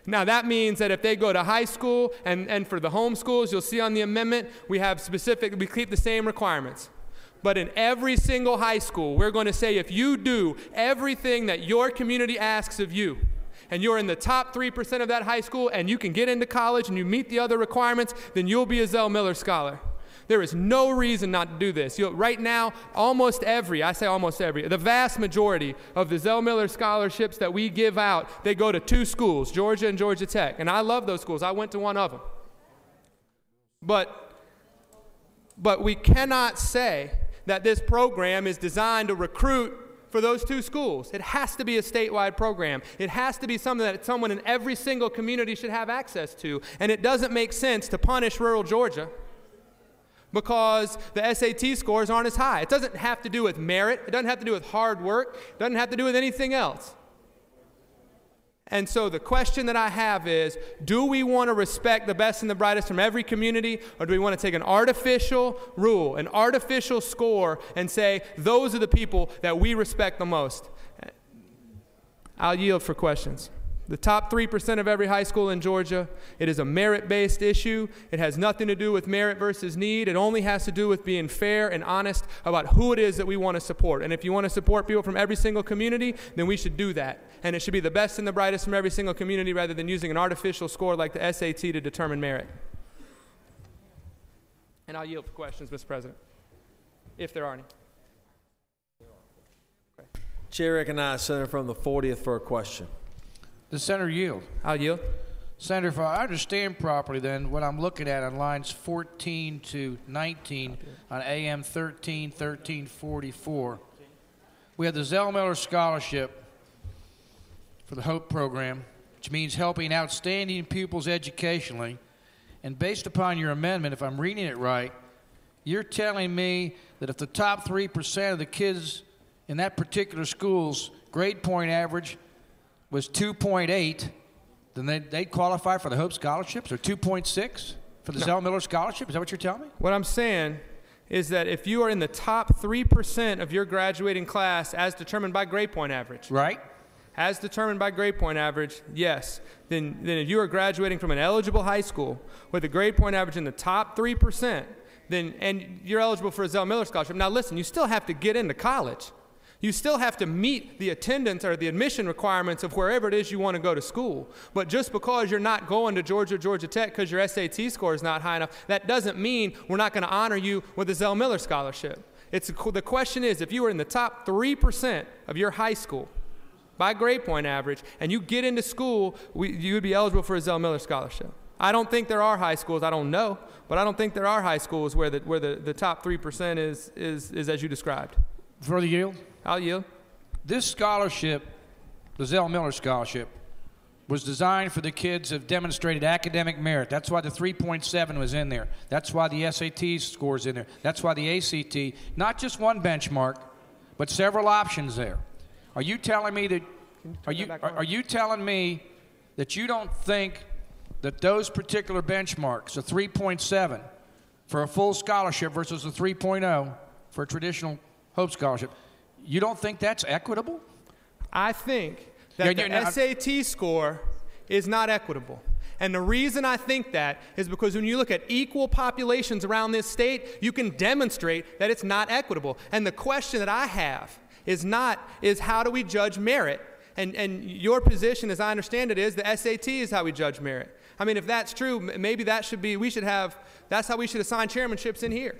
Now that means that if they go to high school, and for the homeschools, you'll see on the amendment, we keep the same requirements. But in every single high school, we're going to say if you do everything that your community asks of you, and you're in the top 3% of that high school, and you can get into college and you meet the other requirements, then you'll be a Zell Miller Scholar. There is no reason not to do this. Right now, the vast majority of the Zell Miller scholarships that we give out, they go to 2 schools, Georgia and Georgia Tech. And I love those schools. I went to one of them. But we cannot say that this program is designed to recruit for those 2 schools. It has to be a statewide program. It has to be something that someone in every single community should have access to. And it doesn't make sense to punish rural Georgia because the SAT scores aren't as high. It doesn't have to do with merit. It doesn't have to do with hard work. It doesn't have to do with anything else. And so the question that I have is, do we want to respect the best and the brightest from every community, or do we want to take an artificial rule, an artificial score, and say those are the people that we respect the most? I'll yield for questions. The top 3% of every high school in Georgia, it is a merit-based issue. It has nothing to do with merit versus need. It only has to do with being fair and honest about who it is that we want to support. And if you want to support people from every single community, then we should do that. And it should be the best and the brightest from every single community rather than using an artificial score like the SAT to determine merit. And I'll yield for questions, Mr. President, if there are any. Chair recognizes Senator from the 40th for a question. The senator yield. I'll yield. Senator, if I understand properly, then what I'm looking at on lines 14 to 19 on AM 1344, we have the Zell Miller Scholarship for the HOPE program, which means helping outstanding pupils educationally. And based upon your amendment, if I'm reading it right, you're telling me that if the top 3% of the kids in that particular school's grade point average was 2.8, then they'd qualify for the HOPE scholarships, or 2.6 for the Zell Miller Scholarship? Is that what you're telling me? What I'm saying is that if you are in the top 3% of your graduating class as determined by grade point average, right? As determined by grade point average, yes. Then if you are graduating from an eligible high school with a grade point average in the top 3%, and you're eligible for a Zell Miller Scholarship. Now listen, you still have to get into college. You still have to meet the attendance or the admission requirements of wherever it is you want to go to school. But just because you're not going to Georgia Tech because your SAT score is not high enough, that doesn't mean we're not going to honor you with a Zell Miller Scholarship. The question is, if you are in the top 3% of your high school by grade point average and you get into school, you would be eligible for a Zell Miller Scholarship. I don't think there are high schools, I don't know, but I don't think there are high schools where the top 3% is as you described. Further yield? I'll yield. This scholarship, the Zell Miller Scholarship, was designed for the kids who have demonstrated academic merit. That's why the 3.7 was in there. That's why the SAT score's in there. That's why the ACT, not just one benchmark, but several options there. Are you telling me that, are you telling me that you don't think that those particular benchmarks, a 3.7 for a full scholarship versus a 3.0 for a traditional HOPE scholarship, you don't think that's equitable? I think that the SAT score is not equitable. And the reason I think that is because when you look at equal populations around this state, you can demonstrate that it's not equitable. And the question that I have is how do we judge merit? And your position, as I understand it, is the SAT is how we judge merit. I mean, if that's true, maybe that's how we should assign chairmanships in here.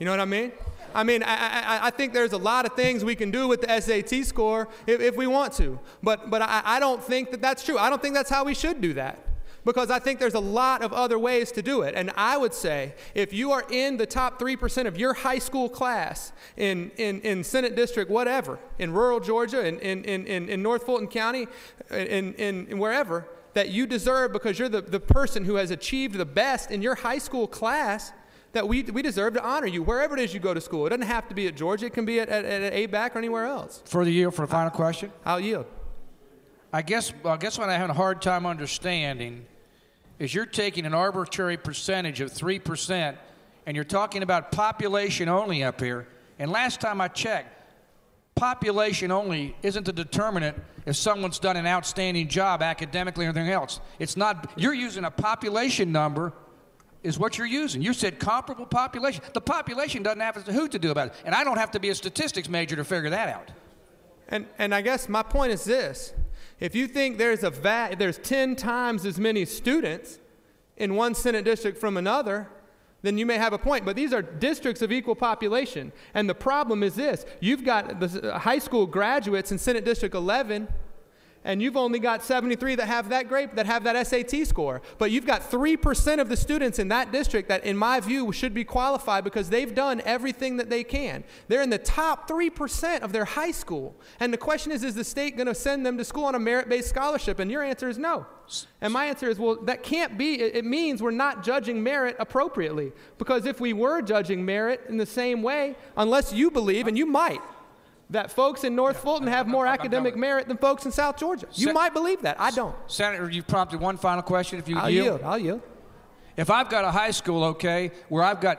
You know what I mean? I think there's a lot of things we can do with the SAT score if we want to. But I don't think that that's true. I don't think that's how we should do that. Because I think there's a lot of other ways to do it. And I would say if you are in the top 3% of your high school class in Senate District whatever, in rural Georgia, in North Fulton County, in wherever, that you deserve because you're the person who has achieved the best in your high school class, that we deserve to honor you wherever it is you go to school. It doesn't have to be at Georgia. It can be at ABAC or anywhere else. For the yield for a final question? I'll yield. I guess what I'm having a hard time understanding is you're taking an arbitrary percentage of 3% and you're talking about population only up here. And last time I checked, population only isn't the determinant if someone's done an outstanding job academically or anything else. It's not. You're using a population number is what you're using. You said comparable population. The population doesn't have a hoot to do about it. And I don't have to be a statistics major to figure that out. And I guess my point is this. If you think there's 10 times as many students in one Senate district from another, then you may have a point. But these are districts of equal population. And the problem is this. You've got the high school graduates in Senate District 11, and you've only got 73 that have that SAT score. But you've got 3% of the students in that district that, in my view, should be qualified because they've done everything that they can. They're in the top 3% of their high school. And the question is the state going to send them to school on a merit-based scholarship? And your answer is no. And my answer is, well, that can't be. It means we're not judging merit appropriately. Because if we were judging merit in the same way, unless you believe, and you might, that folks in North Fulton have more academic merit than folks in South Georgia. You might believe that. I don't. Senator, you've prompted one final question. If you I'll yield. If I've got a high school, okay, where I've got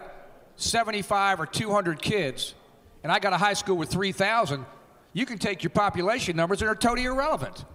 75 or 200 kids, and I got a high school with 3,000, you can take your population numbers and they're totally irrelevant.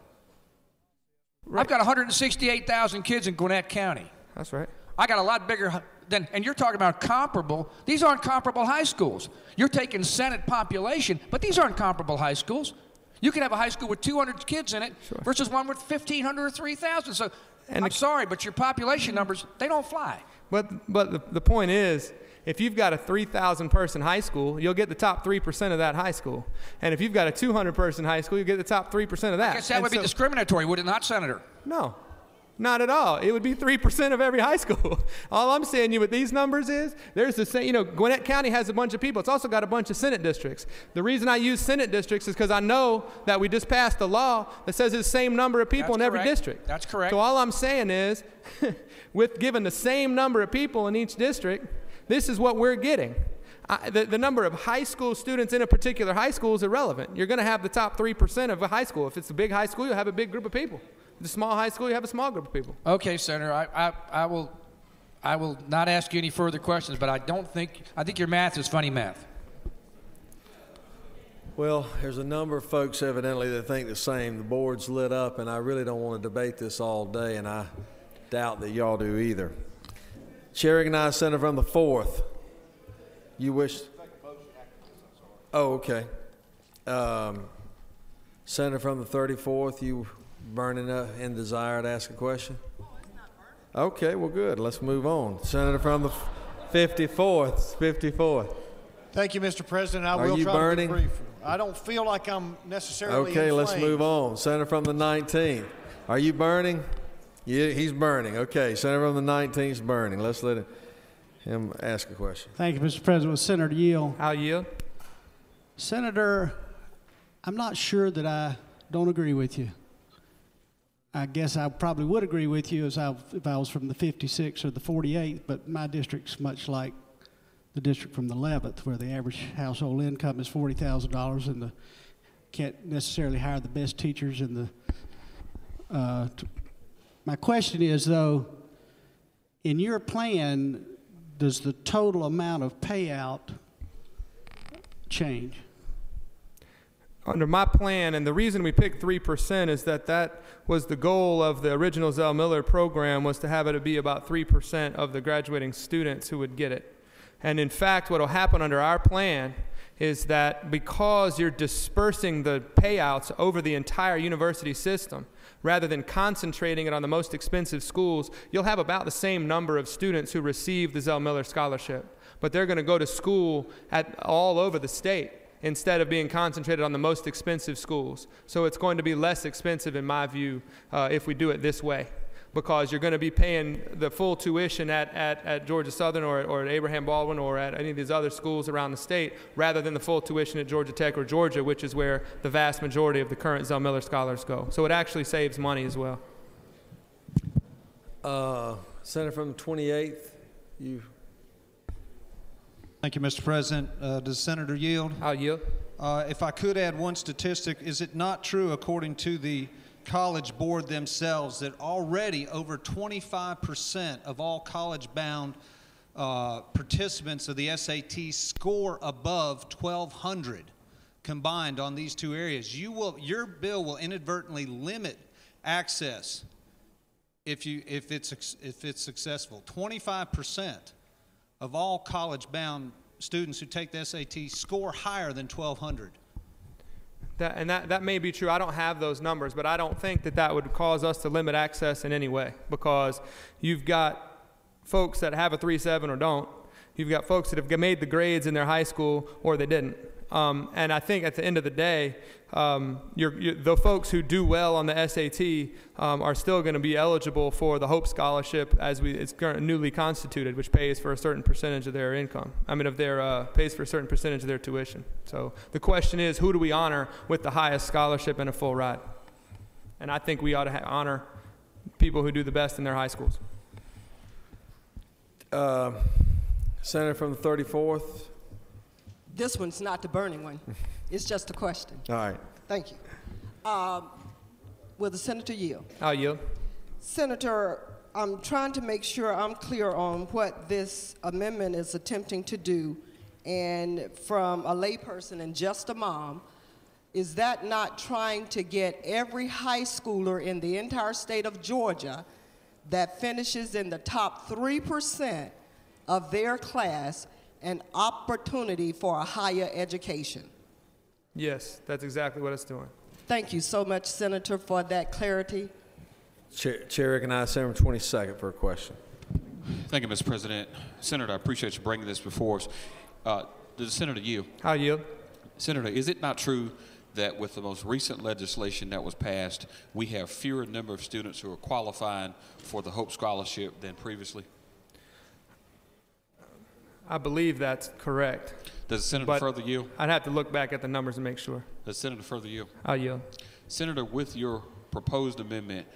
Right. I've got 168,000 kids in Gwinnett County. That's right. I got a lot bigger than, and you're talking about comparable. These aren't comparable high schools. You're taking Senate population, but these aren't comparable high schools. You can have a high school with 200 kids in it versus one with 1,500 or 3,000. So I'm sorry, but your population numbers, they don't fly. But the point is, if you've got a 3,000 person high school, you'll get the top 3% of that high school. And if you've got a 200 person high school, you get the top 3% of that. I guess that would be discriminatory, would it not, Senator? No. Not at all. It would be 3% of every high school. All I'm saying you with these numbers is there's the same, Gwinnett County has a bunch of people. It's also got a bunch of Senate districts. The reason I use Senate districts is because I know that we just passed a law that says there's the same number of people in every district. That's correct. So all I'm saying is with given the same number of people in each district, this is what we're getting. The number of high school students in a particular high school is irrelevant. You're going to have the top 3% of a high school. If it's a big high school, you'll have a big group of people. If it's a small high school, you have a small group of people. Okay, Senator, I will not ask you any further questions, but I think your math is funny math. Well, there's a number of folks evidently that think the same. The board's lit up, and I really don't want to debate this all day, and I doubt that y'all do either. Chair recognizes Senator from the 4th. You wish? Oh, okay. Senator from the 34th, you burning up in desire to ask a question? Okay, well, good. Let's move on. Senator from the 54th. Thank you, Mr. President. I Are will you try burning? to be brief. I don't feel like I'm necessarily Okay, inflamed. let's move on. Senator from the 19th. Are you burning? Yeah, he's burning. Okay, Senator from the 19th is burning. Let's let him ask a question. Thank you, Mr. President. With Senator Yield. I'll yield. Senator, I'm not sure that I don't agree with you. I guess I probably would agree with you if I was from the 56th or the 48th, but my district's much like the district from the 11th, where the average household income is $40,000 and can't necessarily hire the best teachers. My question is, though, in your plan, does the total amount of payout change? Under my plan, and the reason we picked 3% is that was the goal of the original Zell Miller program, was to have it be about 3% of the graduating students who would get it. And in fact, what will happen under our plan is that because you're dispersing the payouts over the entire university system, rather than concentrating it on the most expensive schools, you'll have about the same number of students who receive the Zell Miller Scholarship. But they're going to go to school all over the state instead of being concentrated on the most expensive schools. So it's going to be less expensive, in my view, if we do it this way, because you're going to be paying the full tuition at Georgia Southern or at Abraham Baldwin or at any of these other schools around the state, rather than the full tuition at Georgia Tech or Georgia, which is where the vast majority of the current Zell Miller scholars go. So it actually saves money as well. Senator from the 28th, you. Thank you, Mr. President. Does the Senator yield? I'll yield. If I could add one statistic, is it not true, according to the College Board themselves, that already over 25% of all college-bound participants of the SAT score above 1,200 combined on these two areas? Your bill will inadvertently limit access if it's successful. 25% of all college-bound students who take the SAT score higher than 1,200. That may be true. I don't have those numbers, but I don't think that would cause us to limit access in any way, because you've got folks that have a 3.7 or don't. You've got folks that have made the grades in their high school or they didn't. And I think at the end of the day, the folks who do well on the SAT are still going to be eligible for the Hope Scholarship it's newly constituted, which pays for a certain percentage of their income. Pays for a certain percentage of their tuition. So the question is, who do we honor with the highest scholarship and a full ride? And I think we ought to honor people who do the best in their high schools. Senator from the 34th. This one's not the burning one. It's just a question. All right. Thank you. Will the senator yield? I'll yield. Senator, I'm trying to make sure I'm clear on what this amendment is attempting to do. And from a layperson and just a mom, is that not trying to get every high schooler in the entire state of Georgia that finishes in the top 3% of their class an opportunity for a higher education? Yes, that's exactly what it's doing. Thank you so much, Senator, for that clarity. Chair recognizes Senator from 22nd for a question. Thank you, Mr. President. Senator, I appreciate you bringing this before us. Does the Senator yield? I'll yield. Senator, is it not true that with the most recent legislation that was passed, we have fewer number of students who are qualifying for the Hope Scholarship than previously? I believe that's correct. Does the Senator further yield? I'd have to look back at the numbers and make sure. Does the Senator further yield? I'll yield. Senator, with your proposed amendment,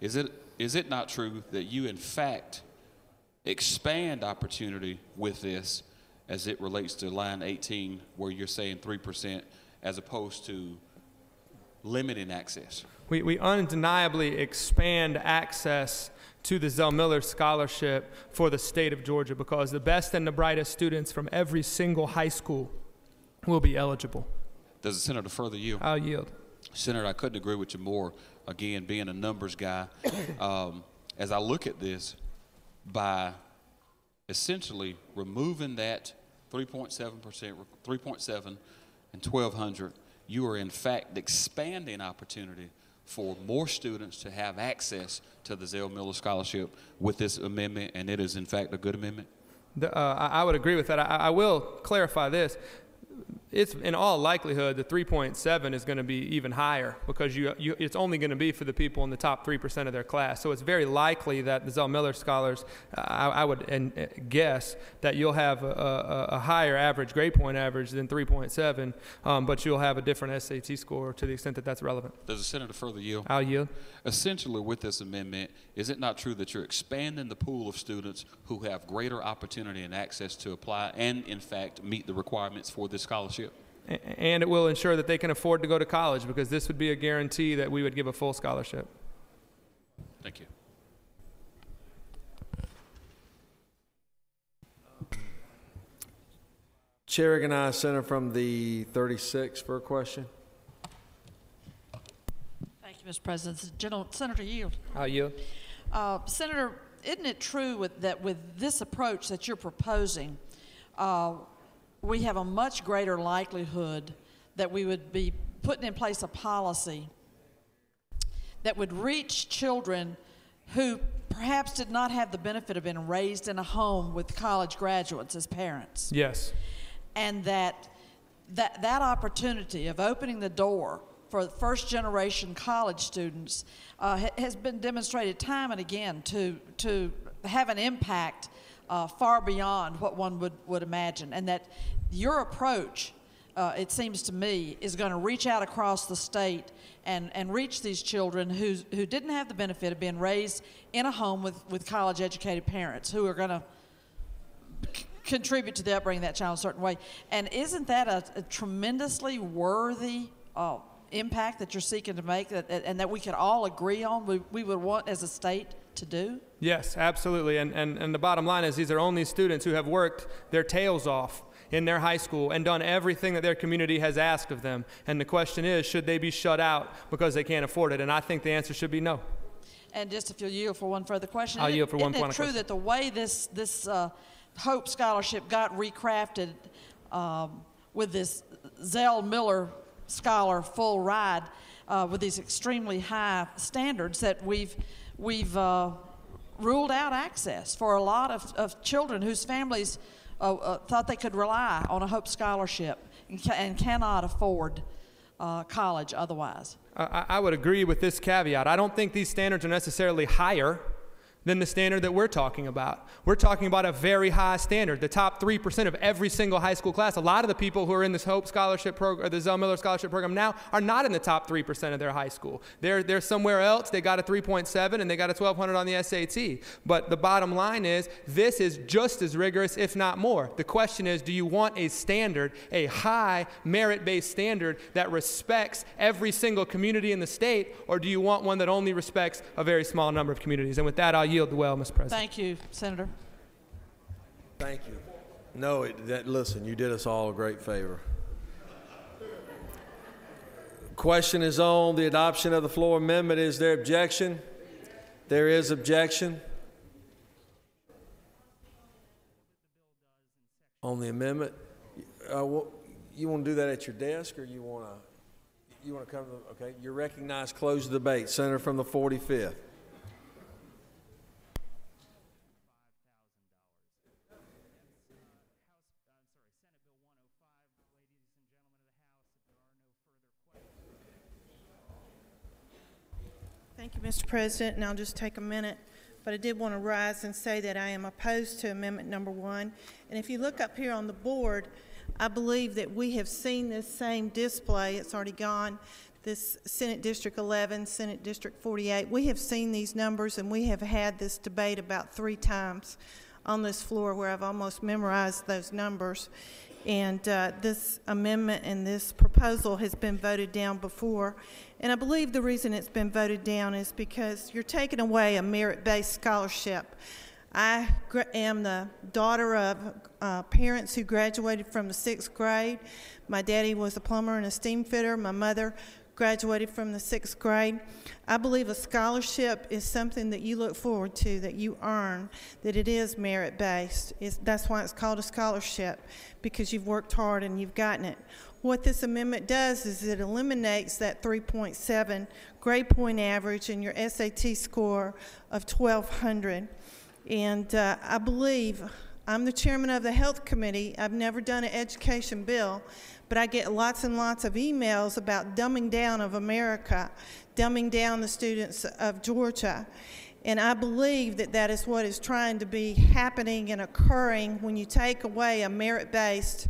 is it not true that you, in fact, expand opportunity with this as it relates to line 18, where you're saying 3%, as opposed to limiting access? We undeniably expand access to the Zell Miller Scholarship for the state of Georgia, because the best and the brightest students from every single high school will be eligible. Does the Senator further yield? I'll yield. Senator, I couldn't agree with you more. Again, being a numbers guy, as I look at this, by essentially removing that 3.7%, 3.7 and 1,200, you are in fact expanding opportunity for more students to have access to the Zell Miller Scholarship with this amendment, and it is in fact a good amendment? I would agree with that. I will clarify this. It's in all likelihood the 3.7 is going to be even higher, because it's only going to be for the people in the top 3% of their class. So it's very likely that the Zell Miller scholars, I would guess that you'll have a higher average grade point average than 3.7, but you'll have a different SAT score to the extent that that's relevant. Does the Senator further yield? I'll yield. Essentially, with this amendment, is it not true that you're expanding the pool of students who have greater opportunity and access to apply and, in fact, meet the requirements for this scholarship? And it will ensure that they can afford to go to college, because this would be a guarantee that we would give a full scholarship. Thank you. Chair recognizes Senator from the 36th for a question. Thank you, Mr. President. Senator Yield. I'll yield. Senator, isn't it true that with this approach that you're proposing, we have a much greater likelihood that we would be putting in place a policy that would reach children who perhaps did not have the benefit of being raised in a home with college graduates as parents. Yes. And that opportunity of opening the door for first-generation college students has been demonstrated time and again to have an impact far beyond what one would imagine, and that your approach, it seems to me, is going to reach out across the state and reach these children who didn't have the benefit of being raised in a home with college-educated parents who are going to contribute to the upbringing of that child in a certain way. And isn't that a tremendously worthy impact that you're seeking to make, and that we could all agree on we would want as a state to do? Yes, absolutely. And the bottom line is these are only students who have worked their tails off in their high school and done everything that their community has asked of them. And the question is, should they be shut out because they can't afford it? And I think the answer should be no. And just if you'll yield for one further question. I'll yield for one point of question. Isn't it true that the way this Hope Scholarship got recrafted with this Zell Miller Scholar full ride with these extremely high standards, that we've ruled out access for a lot of children whose families thought they could rely on a Hope Scholarship and cannot afford college otherwise? I would agree with this caveat. I don't think these standards are necessarily higher than the standard that we're talking about. We're talking about a very high standard, the top 3% of every single high school class. A lot of the people who are in this Hope Scholarship program, or the Zell Miller Scholarship program now, are not in the top 3% of their high school. They're somewhere else. They got a 3.7 and they got a 1,200 on the SAT. But the bottom line is, this is just as rigorous, if not more. The question is, do you want a standard, a high merit-based standard that respects every single community in the state, or do you want one that only respects a very small number of communities? And with that, I'll yield the well, Mr. President. Thank you, Senator. Thank you. No, listen, you did us all a great favor. Question is on the adoption of the floor amendment. Is there objection? There is objection. On the amendment, you want to do that at your desk, or you want to come to okay, you're recognized. Close the debate. Senator from the 45th. Thank you, Mr. President, and I'll just take a minute. But I did want to rise and say that I am opposed to Amendment Number 1. And if you look up here on the board, I believe that we have seen this same display. It's already gone. This Senate District 11, Senate District 48. We have seen these numbers, and we have had this debate about 3 times on this floor, where I've almost memorized those numbers. And this amendment and this proposal has been voted down before. And I believe the reason it's been voted down is because you're taking away a merit-based scholarship. I am the daughter of parents who graduated from the 6th grade. My daddy was a plumber and a steam fitter. My mother graduated from the 6th grade. I believe a scholarship is something that you look forward to, that you earn, that it is merit-based. That's why it's called a scholarship, because you've worked hard and you've gotten it. What this amendment does is it eliminates that 3.7 grade point average and your SAT score of 1,200. And I believe, I'm the chairman of the Health Committee. I've never done an education bill, but I get lots and lots of emails about dumbing down of America, dumbing down the students of Georgia. And I believe that that is what is trying to be happening and occurring when you take away a merit-based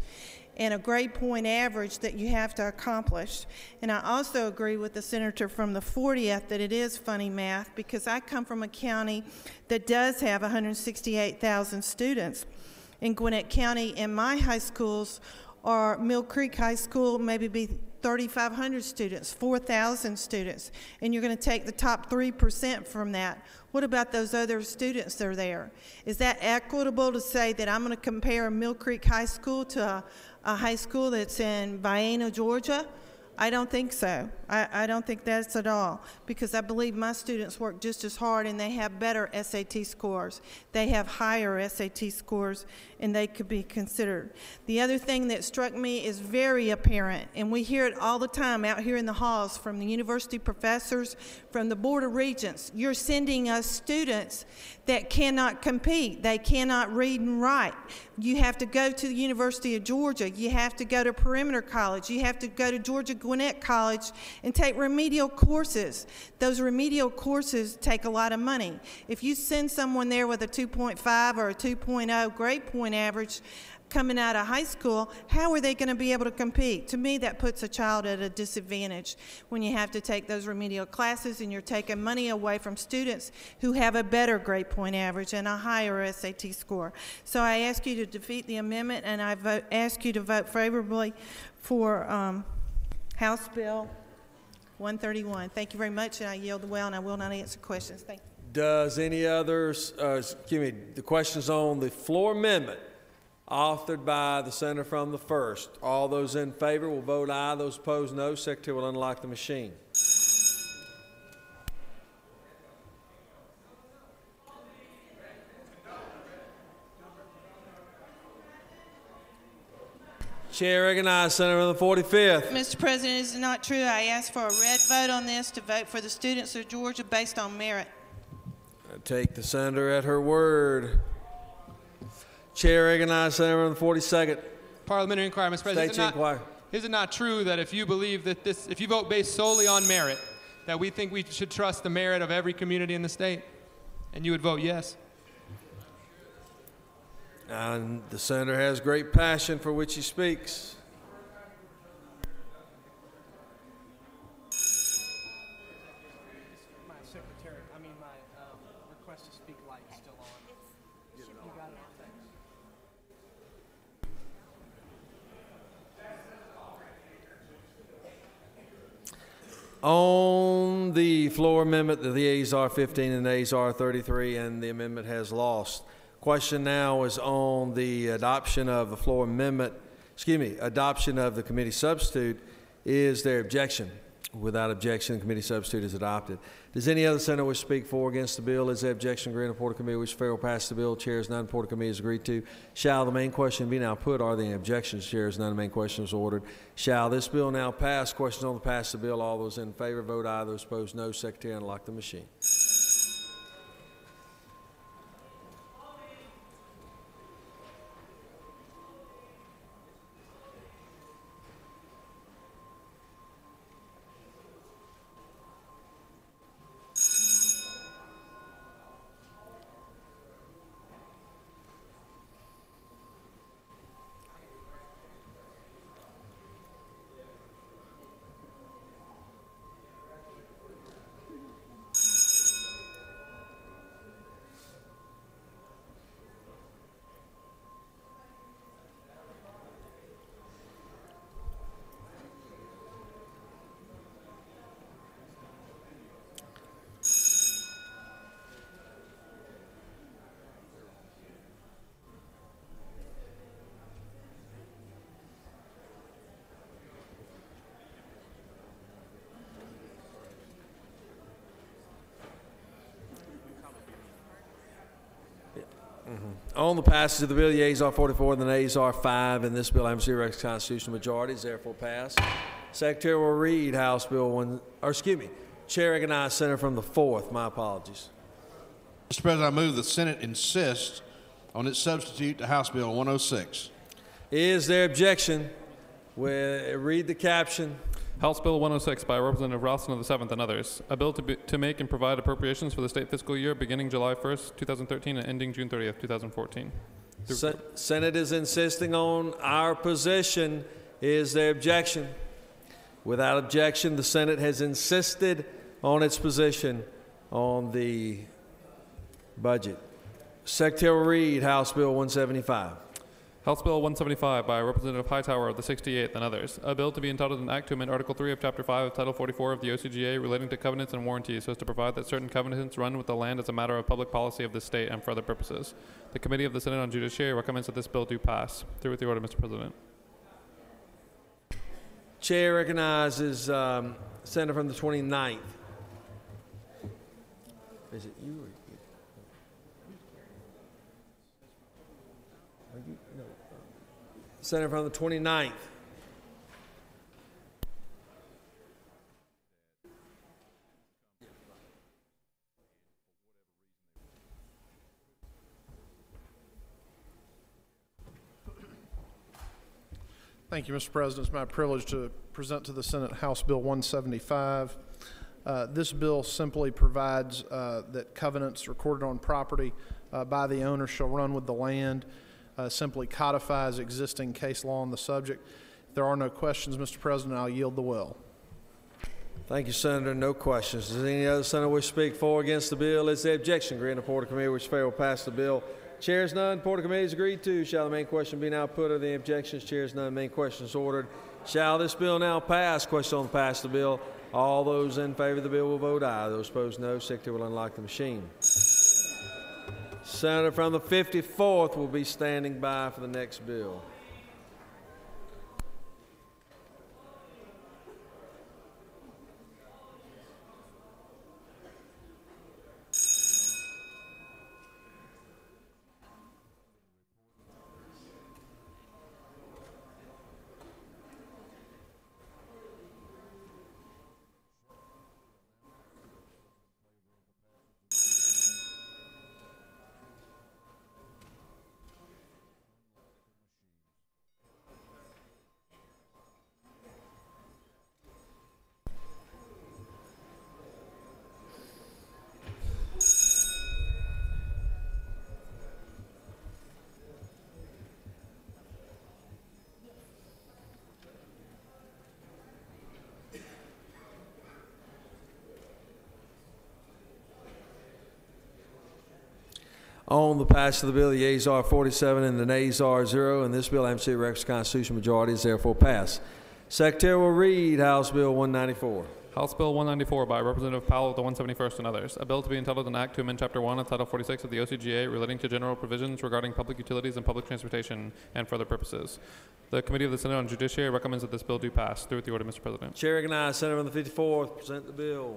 and a grade point average that you have to accomplish. And I also agree with the senator from the 40th that it is funny math, because I come from a county that does have 168,000 students. In Gwinnett County, and my high schools are Mill Creek High School, maybe be 3,500 students, 4,000 students, and you're going to take the top 3% from that. What about those other students that are there? Is that equitable to say that I'm going to compare Mill Creek High School to a high school that's in Vienna, Georgia? I don't think so. I don't think that's at all, because I believe my students work just as hard and they have better SAT scores. They have higher SAT scores and they could be considered. The other thing that struck me is very apparent, and we hear it all the time out here in the halls from the university professors, from the Board of Regents. You're sending us students that cannot compete. They cannot read and write. You have to go to the University of Georgia. You have to go to Perimeter College. You have to go to Georgia Gwinnett College and take remedial courses. Those remedial courses take a lot of money. If you send someone there with a 2.5 or a 2.0 grade point average coming out of high school, how are they going to be able to compete? To me, that puts a child at a disadvantage when you have to take those remedial classes and you're taking money away from students who have a better grade point average and a higher SAT score. So I ask you to defeat the amendment, and I ask you to vote favorably for House Bill 131. Thank you very much, and I yield the well, and I will not answer questions. Thank you. Does any others, the questions on the floor amendment authored by the senator from the 1st. All those in favor will vote aye. Those opposed, no. Secretary will unlock the machine. Chair recognizes Senator from the 45th. Mr. President, it is not true. I asked for a red vote on this to vote for the students of Georgia based on merit. I take the senator at her word. Chair recognizes Senator from the 42nd. Parliamentary inquiry, Mr. President. Is it not true that if you believe that if you vote based solely on merit, that we think we should trust the merit of every community in the state? And you would vote yes? And the senator has great passion for which he speaks. My secretary, my request to speak light is still on. You got it. On the floor amendment, the ayes are 15 and the ayes are 33, and the amendment has lost. Question now is on the adoption of the floor amendment, adoption of the committee substitute. Is there objection? Without objection, the committee substitute is adopted. Does any other senator wish to speak for or against the bill? Is there objection? Agreed. The Report of Committee which fair will pass the bill. Chair is none. Report of Committee is agreed to. Shall the main question be now put? Are there any objections? Chair is none. The main question is ordered. Shall this bill now pass? Questions on the pass of the bill. All those in favor vote aye. Those opposed no. Secretary, unlock the machine. On the passage of the bill, the ayes are 44 and the nays are 5, and this bill having zero constitutional majority is therefore passed. Secretary will read House Bill 1, or excuse me, Chair recognizes Senator from the 4th. My apologies. Mr. President, I move the Senate insist on its substitute to House Bill 106. Is there objection? Read the caption. House Bill 106 by Representative Ralston of the 7th and others. A bill to make and provide appropriations for the state fiscal year beginning July 1st, 2013 and ending June 30th, 2014. Senate is insisting on our position. Is there objection? Without objection, the Senate has insisted on its position on the budget. Secretary will read House Bill 175. House Bill 175 by Representative Hightower of the 68th and others. A bill to be entitled an act to amend Article 3 of Chapter 5 of Title 44 of the OCGA relating to covenants and warranties so as to provide that certain covenants run with the land as a matter of public policy of the state and for other purposes. The Committee of the Senate on Judiciary recommends that this bill do pass. Through with the order, Mr. President. Chair recognizes Senator from the 29th. Is it you or you? No. Senator from the 29th. Thank you, Mr. President. It's my privilege to present to the Senate House Bill 175. This bill simply provides that covenants recorded on property by the owner shall run with the land, simply codifies existing case law on the subject. If there are no questions, Mr. President, I'll yield the well. Thank you, Senator. No questions. Does any other senator wish to speak for or against the bill? Is the objection? Grant the report of committee which fail pass the bill. Chairs none. Report of committee is agreed to. Shall the main question be now put? Are the objections? Chairs none. Main question is ordered. Shall this bill now pass? Question on the pass the bill. All those in favor of the bill will vote aye. Those opposed, no. Secretary will unlock the machine. Senator from the 54th will be standing by for the next bill. On the passage of the bill, the yeas are 47 and the nays are 0, and this bill, MC Rex Constitutional majority, is therefore passed. Secretary will read House Bill 194. House Bill 194 by Representative Powell of the 171st and others. A bill to be entitled an act to amend Chapter 1 of Title 46 of the OCGA relating to general provisions regarding public utilities and public transportation and for other purposes. The Committee of the Senate on Judiciary recommends that this bill do pass. Through with the order, Mr. President. Chair recognizes Senator from the 54th. Present the bill.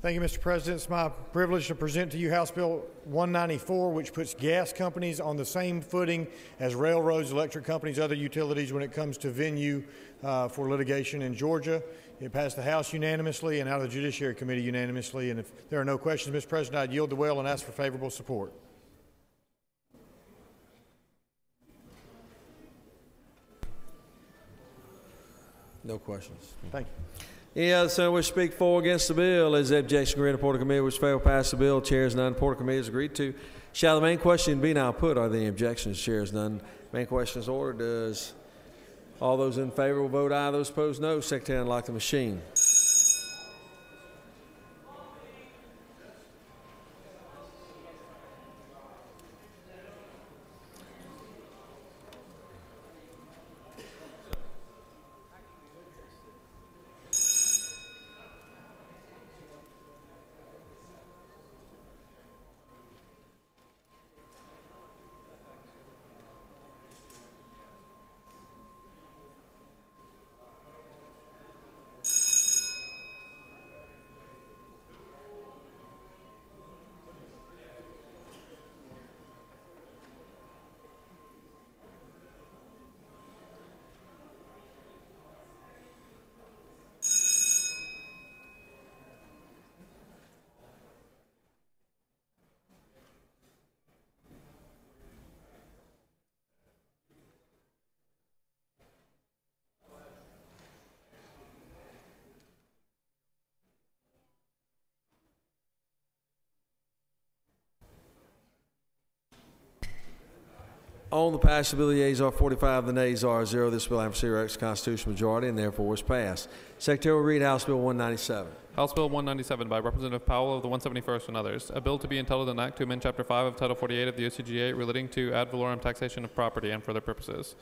Thank you, Mr. President. It's my privilege to present to you House Bill 194, which puts gas companies on the same footing as railroads, electric companies, other utilities when it comes to venue for litigation in Georgia. It passed the House unanimously and out of the Judiciary Committee unanimously. And if there are no questions, Mr. President, I'd yield the well and ask for favorable support. No questions. Thank you. Any other senator wish to speak for or against the bill? Is the objection agreed? The report of committee which fail pass the bill. Chairs none. Report of committee is agreed to. Shall the main question be now put? Are there any objections? Chairs none. Main question is ordered. Does all those in favor will vote aye. Those opposed, no. Secretary unlock the machine. On the passage of the bill, the yeas are 45, the nays are 0. This bill has a constitutional majority and therefore is passed. Secretary will read House Bill 197. House Bill 197 by Representative Powell of the 171st and others. A bill to be entitled an act to amend Chapter 5 of Title 48 of the OCGA relating to ad valorem taxation of property and for other purposes.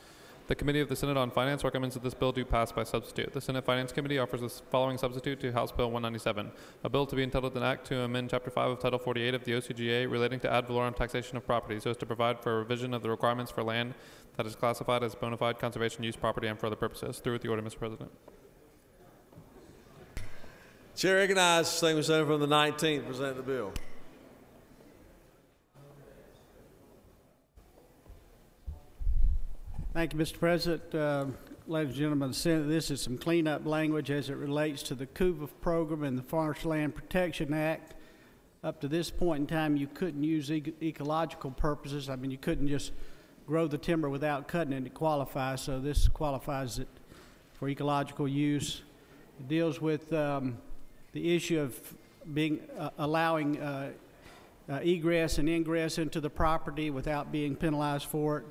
The Committee of the Senate on Finance recommends that this bill do pass by substitute. The Senate Finance Committee offers the following substitute to House Bill 197, a bill to be entitled an act to amend Chapter 5 of Title 48 of the OCGA relating to ad valorem taxation of property so as to provide for a revision of the requirements for land that is classified as bona fide conservation use property and for other purposes. Through with the order, Mr. President. Chair recognizes distinguished senator from the 19th present the bill. Thank you, Mr. President. Ladies and gentlemen of the Senate, this is some cleanup language as it relates to the CUVA program and the Forest Land Protection Act. Up to this point in time, you couldn't use ecological purposes. I mean, you couldn't just grow the timber without cutting it to qualify, so this qualifies it for ecological use. It deals with the issue of being allowing egress and ingress into the property without being penalized for it.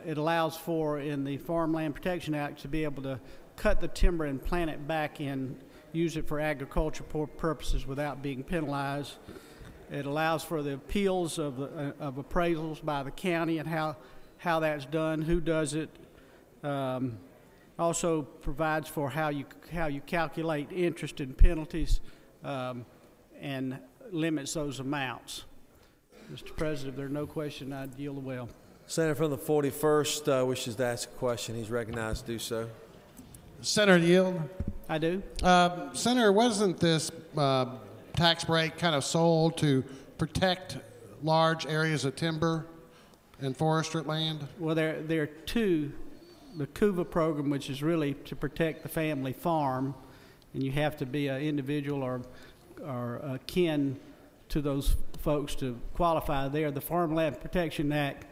It allows for, in the Farmland Protection Act, to be able to cut the timber and plant it back and use it for agricultural purposes without being penalized. It allows for the appeals of appraisals by the county and how that's done, who does it. Also provides for how you calculate interest and penalties and limits those amounts. Mr. President, if there are no questions, I'd yield the well. Senator from the 41st wishes to ask a question. He's recognized to do so. Senator, yield. I do. Senator, wasn't this tax break kind of sold to protect large areas of timber and forestry land? Well, there are two. The CUVA program, which is really to protect the family farm, and you have to be an individual or kin to those folks to qualify there. The Farmland Protection Act,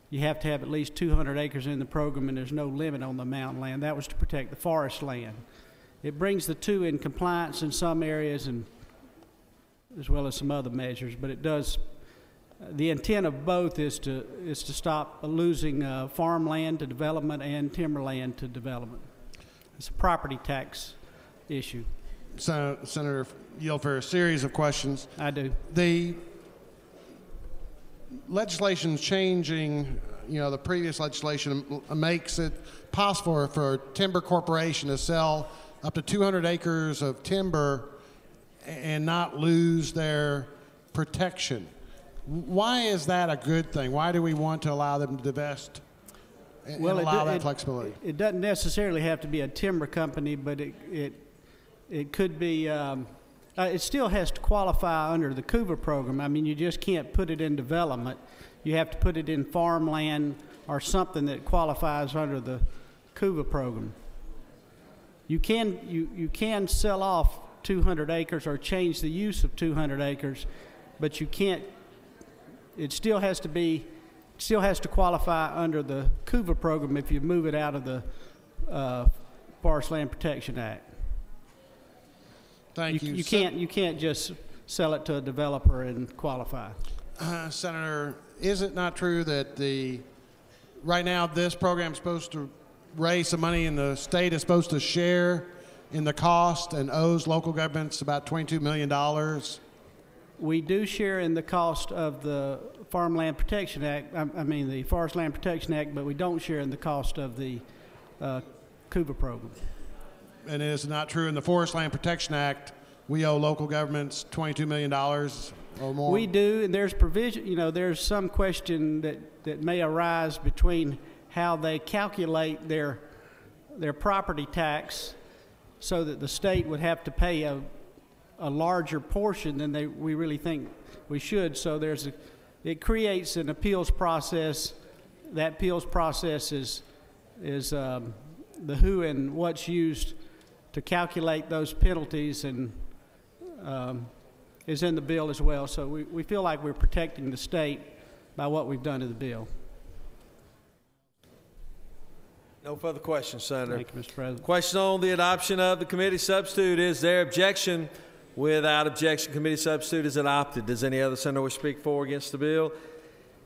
you have to have at least 200 acres in the program, and there's no limit on the mountain land. That was to protect the forest land. It brings the two in compliance in some areas, and as well as some other measures. But it does. The intent of both is to stop losing farmland to development and timberland to development. It's a property tax issue. Senator, yield for a series of questions. I do. The legislation changing, the previous legislation makes it possible for a timber corporation to sell up to 200 acres of timber and not lose their protection. Why is that a good thing? Why do we want to allow them to divest and allow that flexibility? It doesn't necessarily have to be a timber company, but it could be. It still has to qualify under the CUVA program. I mean, you just can't put it in development. You have to put it in farmland or something that qualifies under the CUVA program. You can sell off 200 acres or change the use of 200 acres, but you can't. It still has to qualify under the CUVA program if you move it out of the Forest Land Protection Act. Thank you. You can't just sell it to a developer and qualify. Senator, is it not true that right now this program is supposed to raise some money and the state is supposed to share in the cost and owes local governments about $22 million? We do share in the cost of the Farmland Protection Act, the Forest Land Protection Act, but we don't share in the cost of the CUVA program. And it is not true in the Forest Land Protection Act, we owe local governments $22 million or more? We do, and there's provision, there's some question that may arise between how they calculate their property tax so that the state would have to pay a larger portion than we really think we should. So it creates an appeals process. That appeals process is the who and what's used to calculate those penalties and is in the bill as well. So we feel like we're protecting the state by what we've done to the bill. No further questions, Senator. Thank you, Mr. President. Question on the adoption of the committee substitute. Is there objection? Without objection, committee substitute is adopted. Does any other senator wish to speak for or against the bill?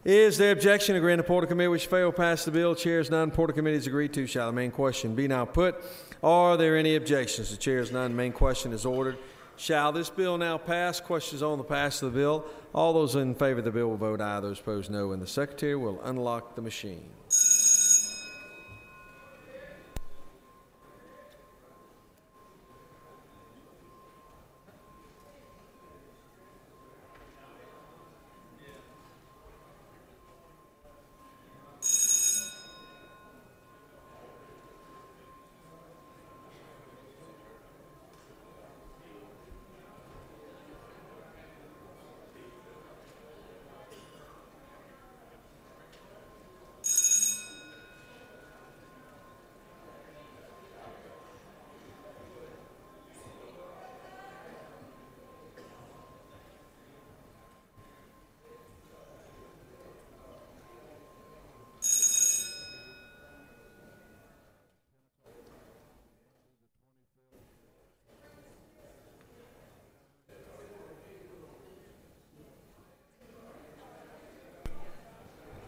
Is there objection to grant the Porter Committee which fail pass the bill? Chairs none. Porter Committee is agreed to. Shall the main question be now put? Are there any objections? The chairs none. The main question is ordered. Shall this bill now pass? Questions on the pass of the bill. All those in favor of the bill will vote aye. Those opposed no. And the secretary will unlock the machine.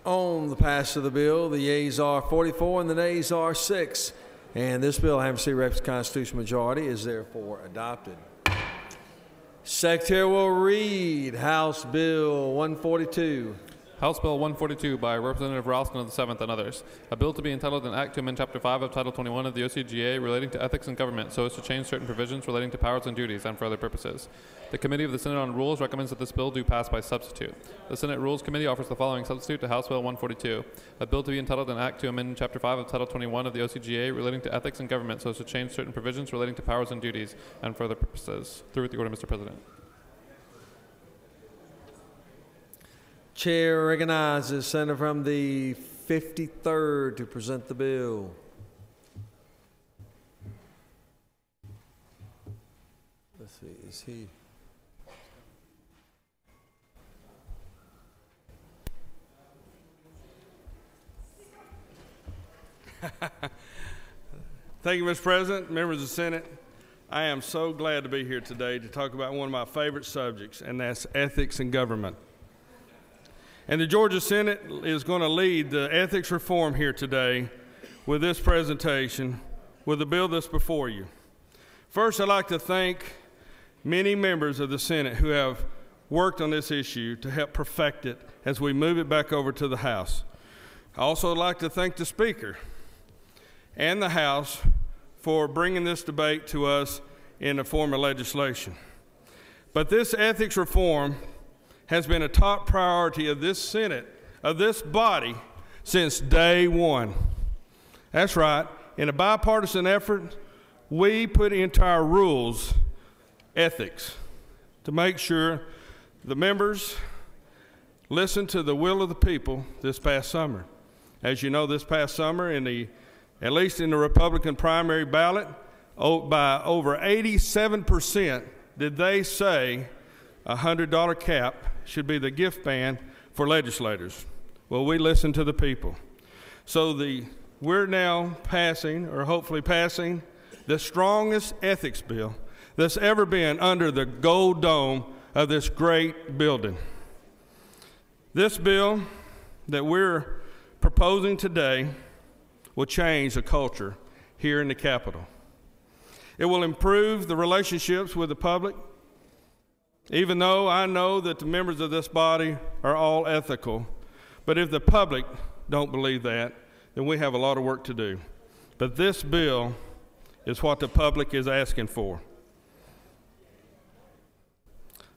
On the pass of the bill, the yeas are 44 and the nays are 6. And this bill, having received requisite constitutional majority, is therefore adopted. Secretary will read House Bill 142. House Bill 142 by Representative Ralston of the 7th and others. A bill to be entitled an act to amend Chapter 5 of Title 21 of the OCGA relating to ethics in government so as to change certain provisions relating to powers and duties and for other purposes. The Committee of the Senate on Rules recommends that this bill do pass by substitute. The Senate Rules Committee offers the following substitute to House Bill 142. A bill to be entitled an act to amend Chapter 5 of Title 21 of the OCGA relating to ethics in government so as to change certain provisions relating to powers and duties and for other purposes. Through with the order, Mr. President. Chair recognizes Senator from the 53rd to present the bill. Let's see, is he? Thank you, Mr. President, members of the Senate. I am so glad to be here today to talk about one of my favorite subjects, and that's ethics in government. And the Georgia Senate is going to lead the ethics reform here today with this presentation, with the bill that's before you. First, I'd like to thank many members of the Senate who have worked on this issue to help perfect it as we move it back over to the House. I also would like to thank the Speaker and the House for bringing this debate to us in the form of legislation. But this ethics reform has been a top priority of this Senate, of this body, since day one. That's right. In a bipartisan effort, we put into our rules ethics to make sure the members listen to the will of the people this past summer. As you know, this past summer, at least in the Republican primary ballot, by over 87% did they say a $100 cap should be the gift ban for legislators. Well, we listen to the people. So we're now passing, or hopefully passing, the strongest ethics bill that's ever been under the gold dome of this great building. This bill that we're proposing today will change the culture here in the Capitol. It will improve the relationships with the public, even though I know that the members of this body are all ethical. But if the public don't believe that, then we have a lot of work to do. But this bill is what the public is asking for.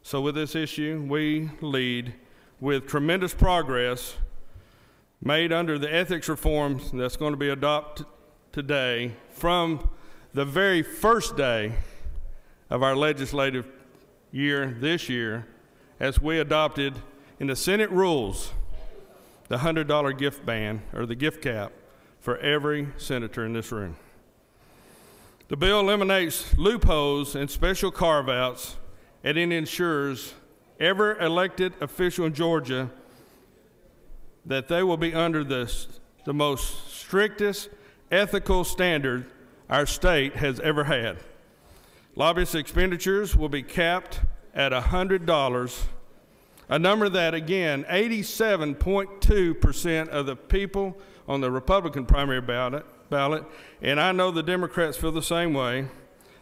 So with this issue, we lead with tremendous progress made under the ethics reforms that's going to be adopted today from the very first day of our legislative year this year, as we adopted in the Senate rules the $100 gift ban, or the gift cap, for every senator in this room. The bill eliminates loopholes and special carve-outs, and it ensures every elected official in Georgia that they will be under the most strictest ethical standard our state has ever had. Lobbyist expenditures will be capped at $100, a number that, again, 87.2% of the people on the Republican primary ballot, and I know the Democrats feel the same way,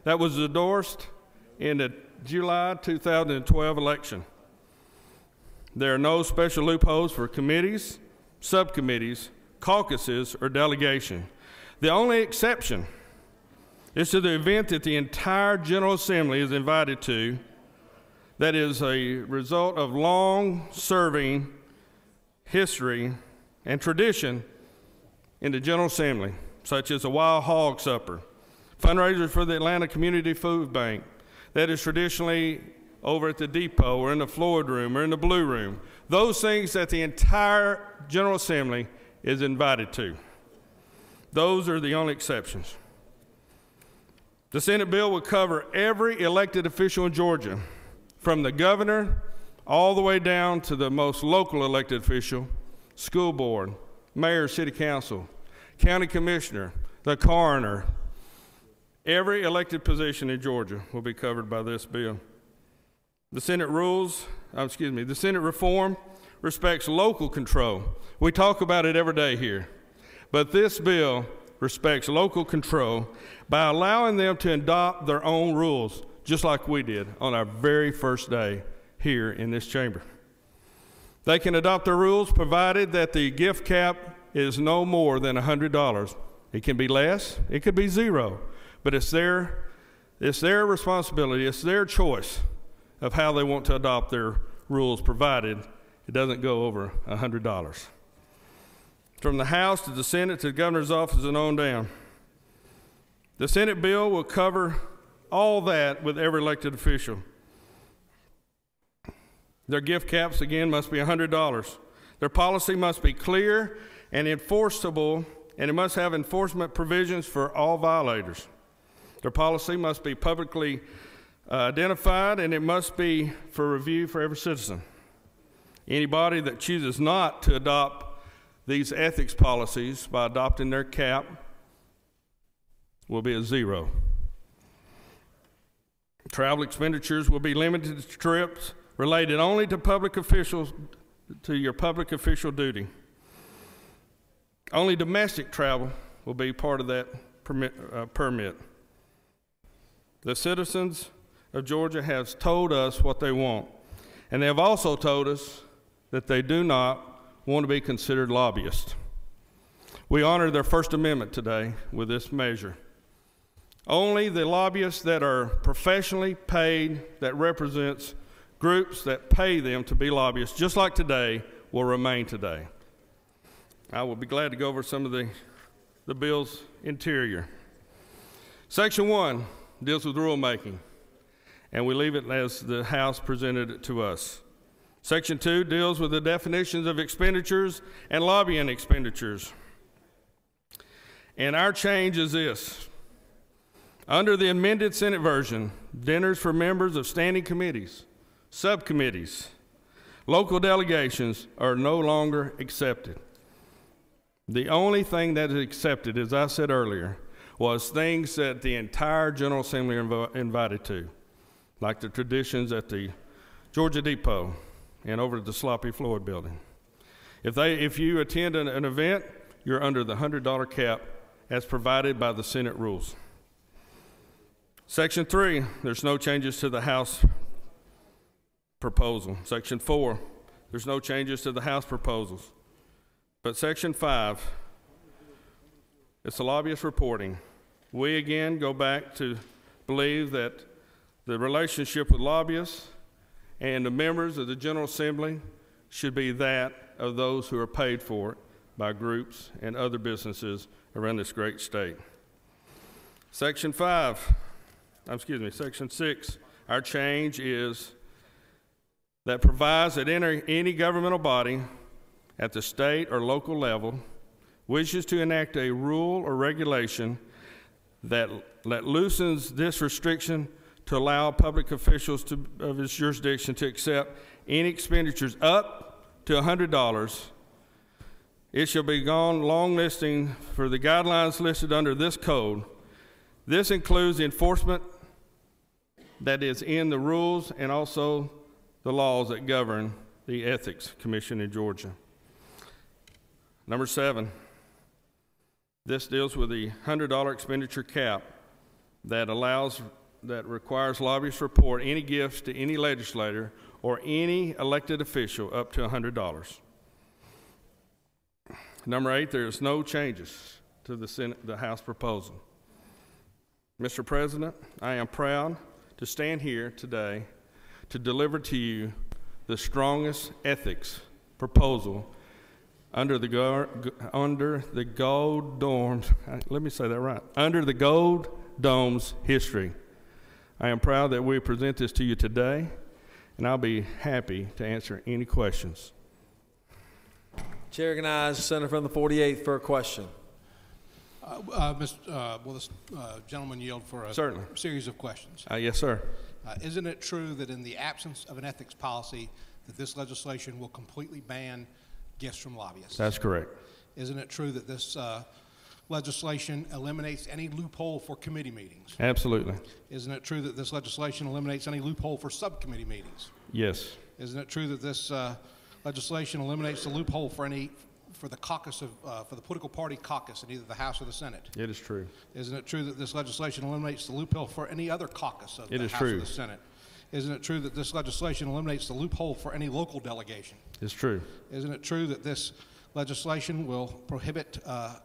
that was endorsed in the July 2012 election. There are no special loopholes for committees, subcommittees, caucuses, or delegation. The only exception is to the event that the entire General Assembly is invited to, that is a result of long-serving history and tradition in the General Assembly, such as a Wild Hog Supper, fundraisers for the Atlanta Community Food Bank, that is traditionally over at the depot or in the Floyd Room or in the Blue Room. Those things that the entire General Assembly is invited to. Those are the only exceptions. The Senate bill will cover every elected official in Georgia, from the governor all the way down to the most local elected official, school board, mayor, city council, county commissioner, the coroner. Every elected position in Georgia will be covered by this bill. The Senate reform respects local control. We talk about it every day here. But this bill respects local control by allowing them to adopt their own rules, just like we did on our very first day here in this chamber. They can adopt their rules provided that the gift cap is no more than $100. It can be less, it could be zero, but it's their responsibility, it's their choice of how they want to adopt their rules, provided it doesn't go over $100. From the House to the Senate to the governor's office and on down. The Senate bill will cover all that with every elected official. Their gift caps, again, must be $100. Their policy must be clear and enforceable, and it must have enforcement provisions for all violators. Their policy must be publicly identified, and it must be for review for every citizen. Anybody that chooses not to adopt these ethics policies by adopting their cap will be a zero. Travel expenditures will be limited to trips related only to public officials, to your public official duty. Only domestic travel will be part of that permit. The citizens of Georgia have told us what they want, and they have also told us that they do not want to be considered lobbyists. We honor their First Amendment today with this measure. Only the lobbyists that are professionally paid, that represents groups that pay them to be lobbyists, just like today, will remain today. I will be glad to go over some of the bill's interior. Section 1 deals with rulemaking, and we leave it as the House presented it to us. Section 2 deals with the definitions of expenditures and lobbying expenditures. And our change is this. Under the amended Senate version, dinners for members of standing committees, subcommittees, local delegations are no longer accepted. The only thing that is accepted, as I said earlier, was things that the entire General Assembly are invited to, like the traditions at the Georgia Depot and over at the Sloppy Floyd building. If you attend an event, you're under the $100 cap as provided by the Senate rules. Section 3, there's no changes to the House proposal. Section 4, there's no changes to the House proposals. But Section 5, it's the lobbyist reporting. We again go back to believe that the relationship with lobbyists and the members of the General Assembly should be that of those who are paid for it by groups and other businesses around this great state. Section 6, our change is that provides that any governmental body at the state or local level wishes to enact a rule or regulation that loosens this restriction to allow public officials of its jurisdiction to accept any expenditures up to $100. It shall be gone long listing for the guidelines listed under this code. This includes the enforcement that is in the rules and also the laws that govern the Ethics Commission in Georgia. Number 7, this deals with the $100 expenditure cap that requires lobbyists to report any gifts to any legislator or any elected official up to $100. Number 8, there's no changes to the House proposal. Mr. President, I am proud to stand here today to deliver to you the strongest ethics proposal under the Gold Dome's, let me say that right, under the Gold Dome's history. I am proud that we present this to you today, and I'll be happy to answer any questions. Chair recognizes the senator from the 48th for a question. Will this gentleman yield for a Certainly. series of questions? Yes, sir. Isn't it true that in the absence of an ethics policy that this legislation will completely ban gifts from lobbyists? That's correct. Isn't it true that this legislation eliminates any loophole for committee meetings? Absolutely. Isn't it true that this legislation eliminates any loophole for subcommittee meetings? Yes. Isn't it true that this legislation eliminates the loophole for the caucus for the political party caucus in either the House or the Senate? It is true. Isn't it true that this legislation eliminates the loophole for any other caucus of the House or the Senate? Isn't it true that this legislation eliminates the loophole for any local delegation? It's true. Isn't it true that this legislation will prohibit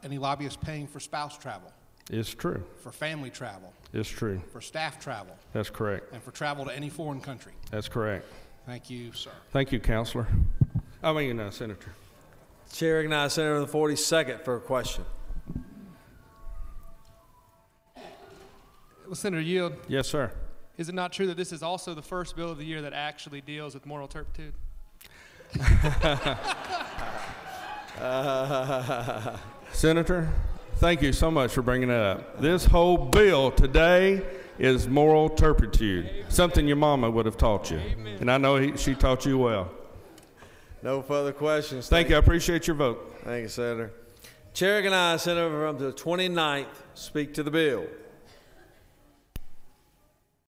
any lobbyists paying for spouse travel? It's true. For family travel? It's true. For staff travel? That's correct. And for travel to any foreign country? That's correct. Thank you, sir. Thank you, Counselor. Senator. Chair recognizes Senator on the 42nd for a question. Well, Senator Yield. Yes, sir. Is it not true that this is also the first bill of the year that actually deals with moral turpitude? Senator, thank you so much for bringing that up. This whole bill today is moral turpitude, something your mama would have taught you. Amen. And I know she taught you well. No further questions. Thank you. I appreciate your vote. Thank you, Senator. Chair recognizes Senator from the 29th speak to the bill.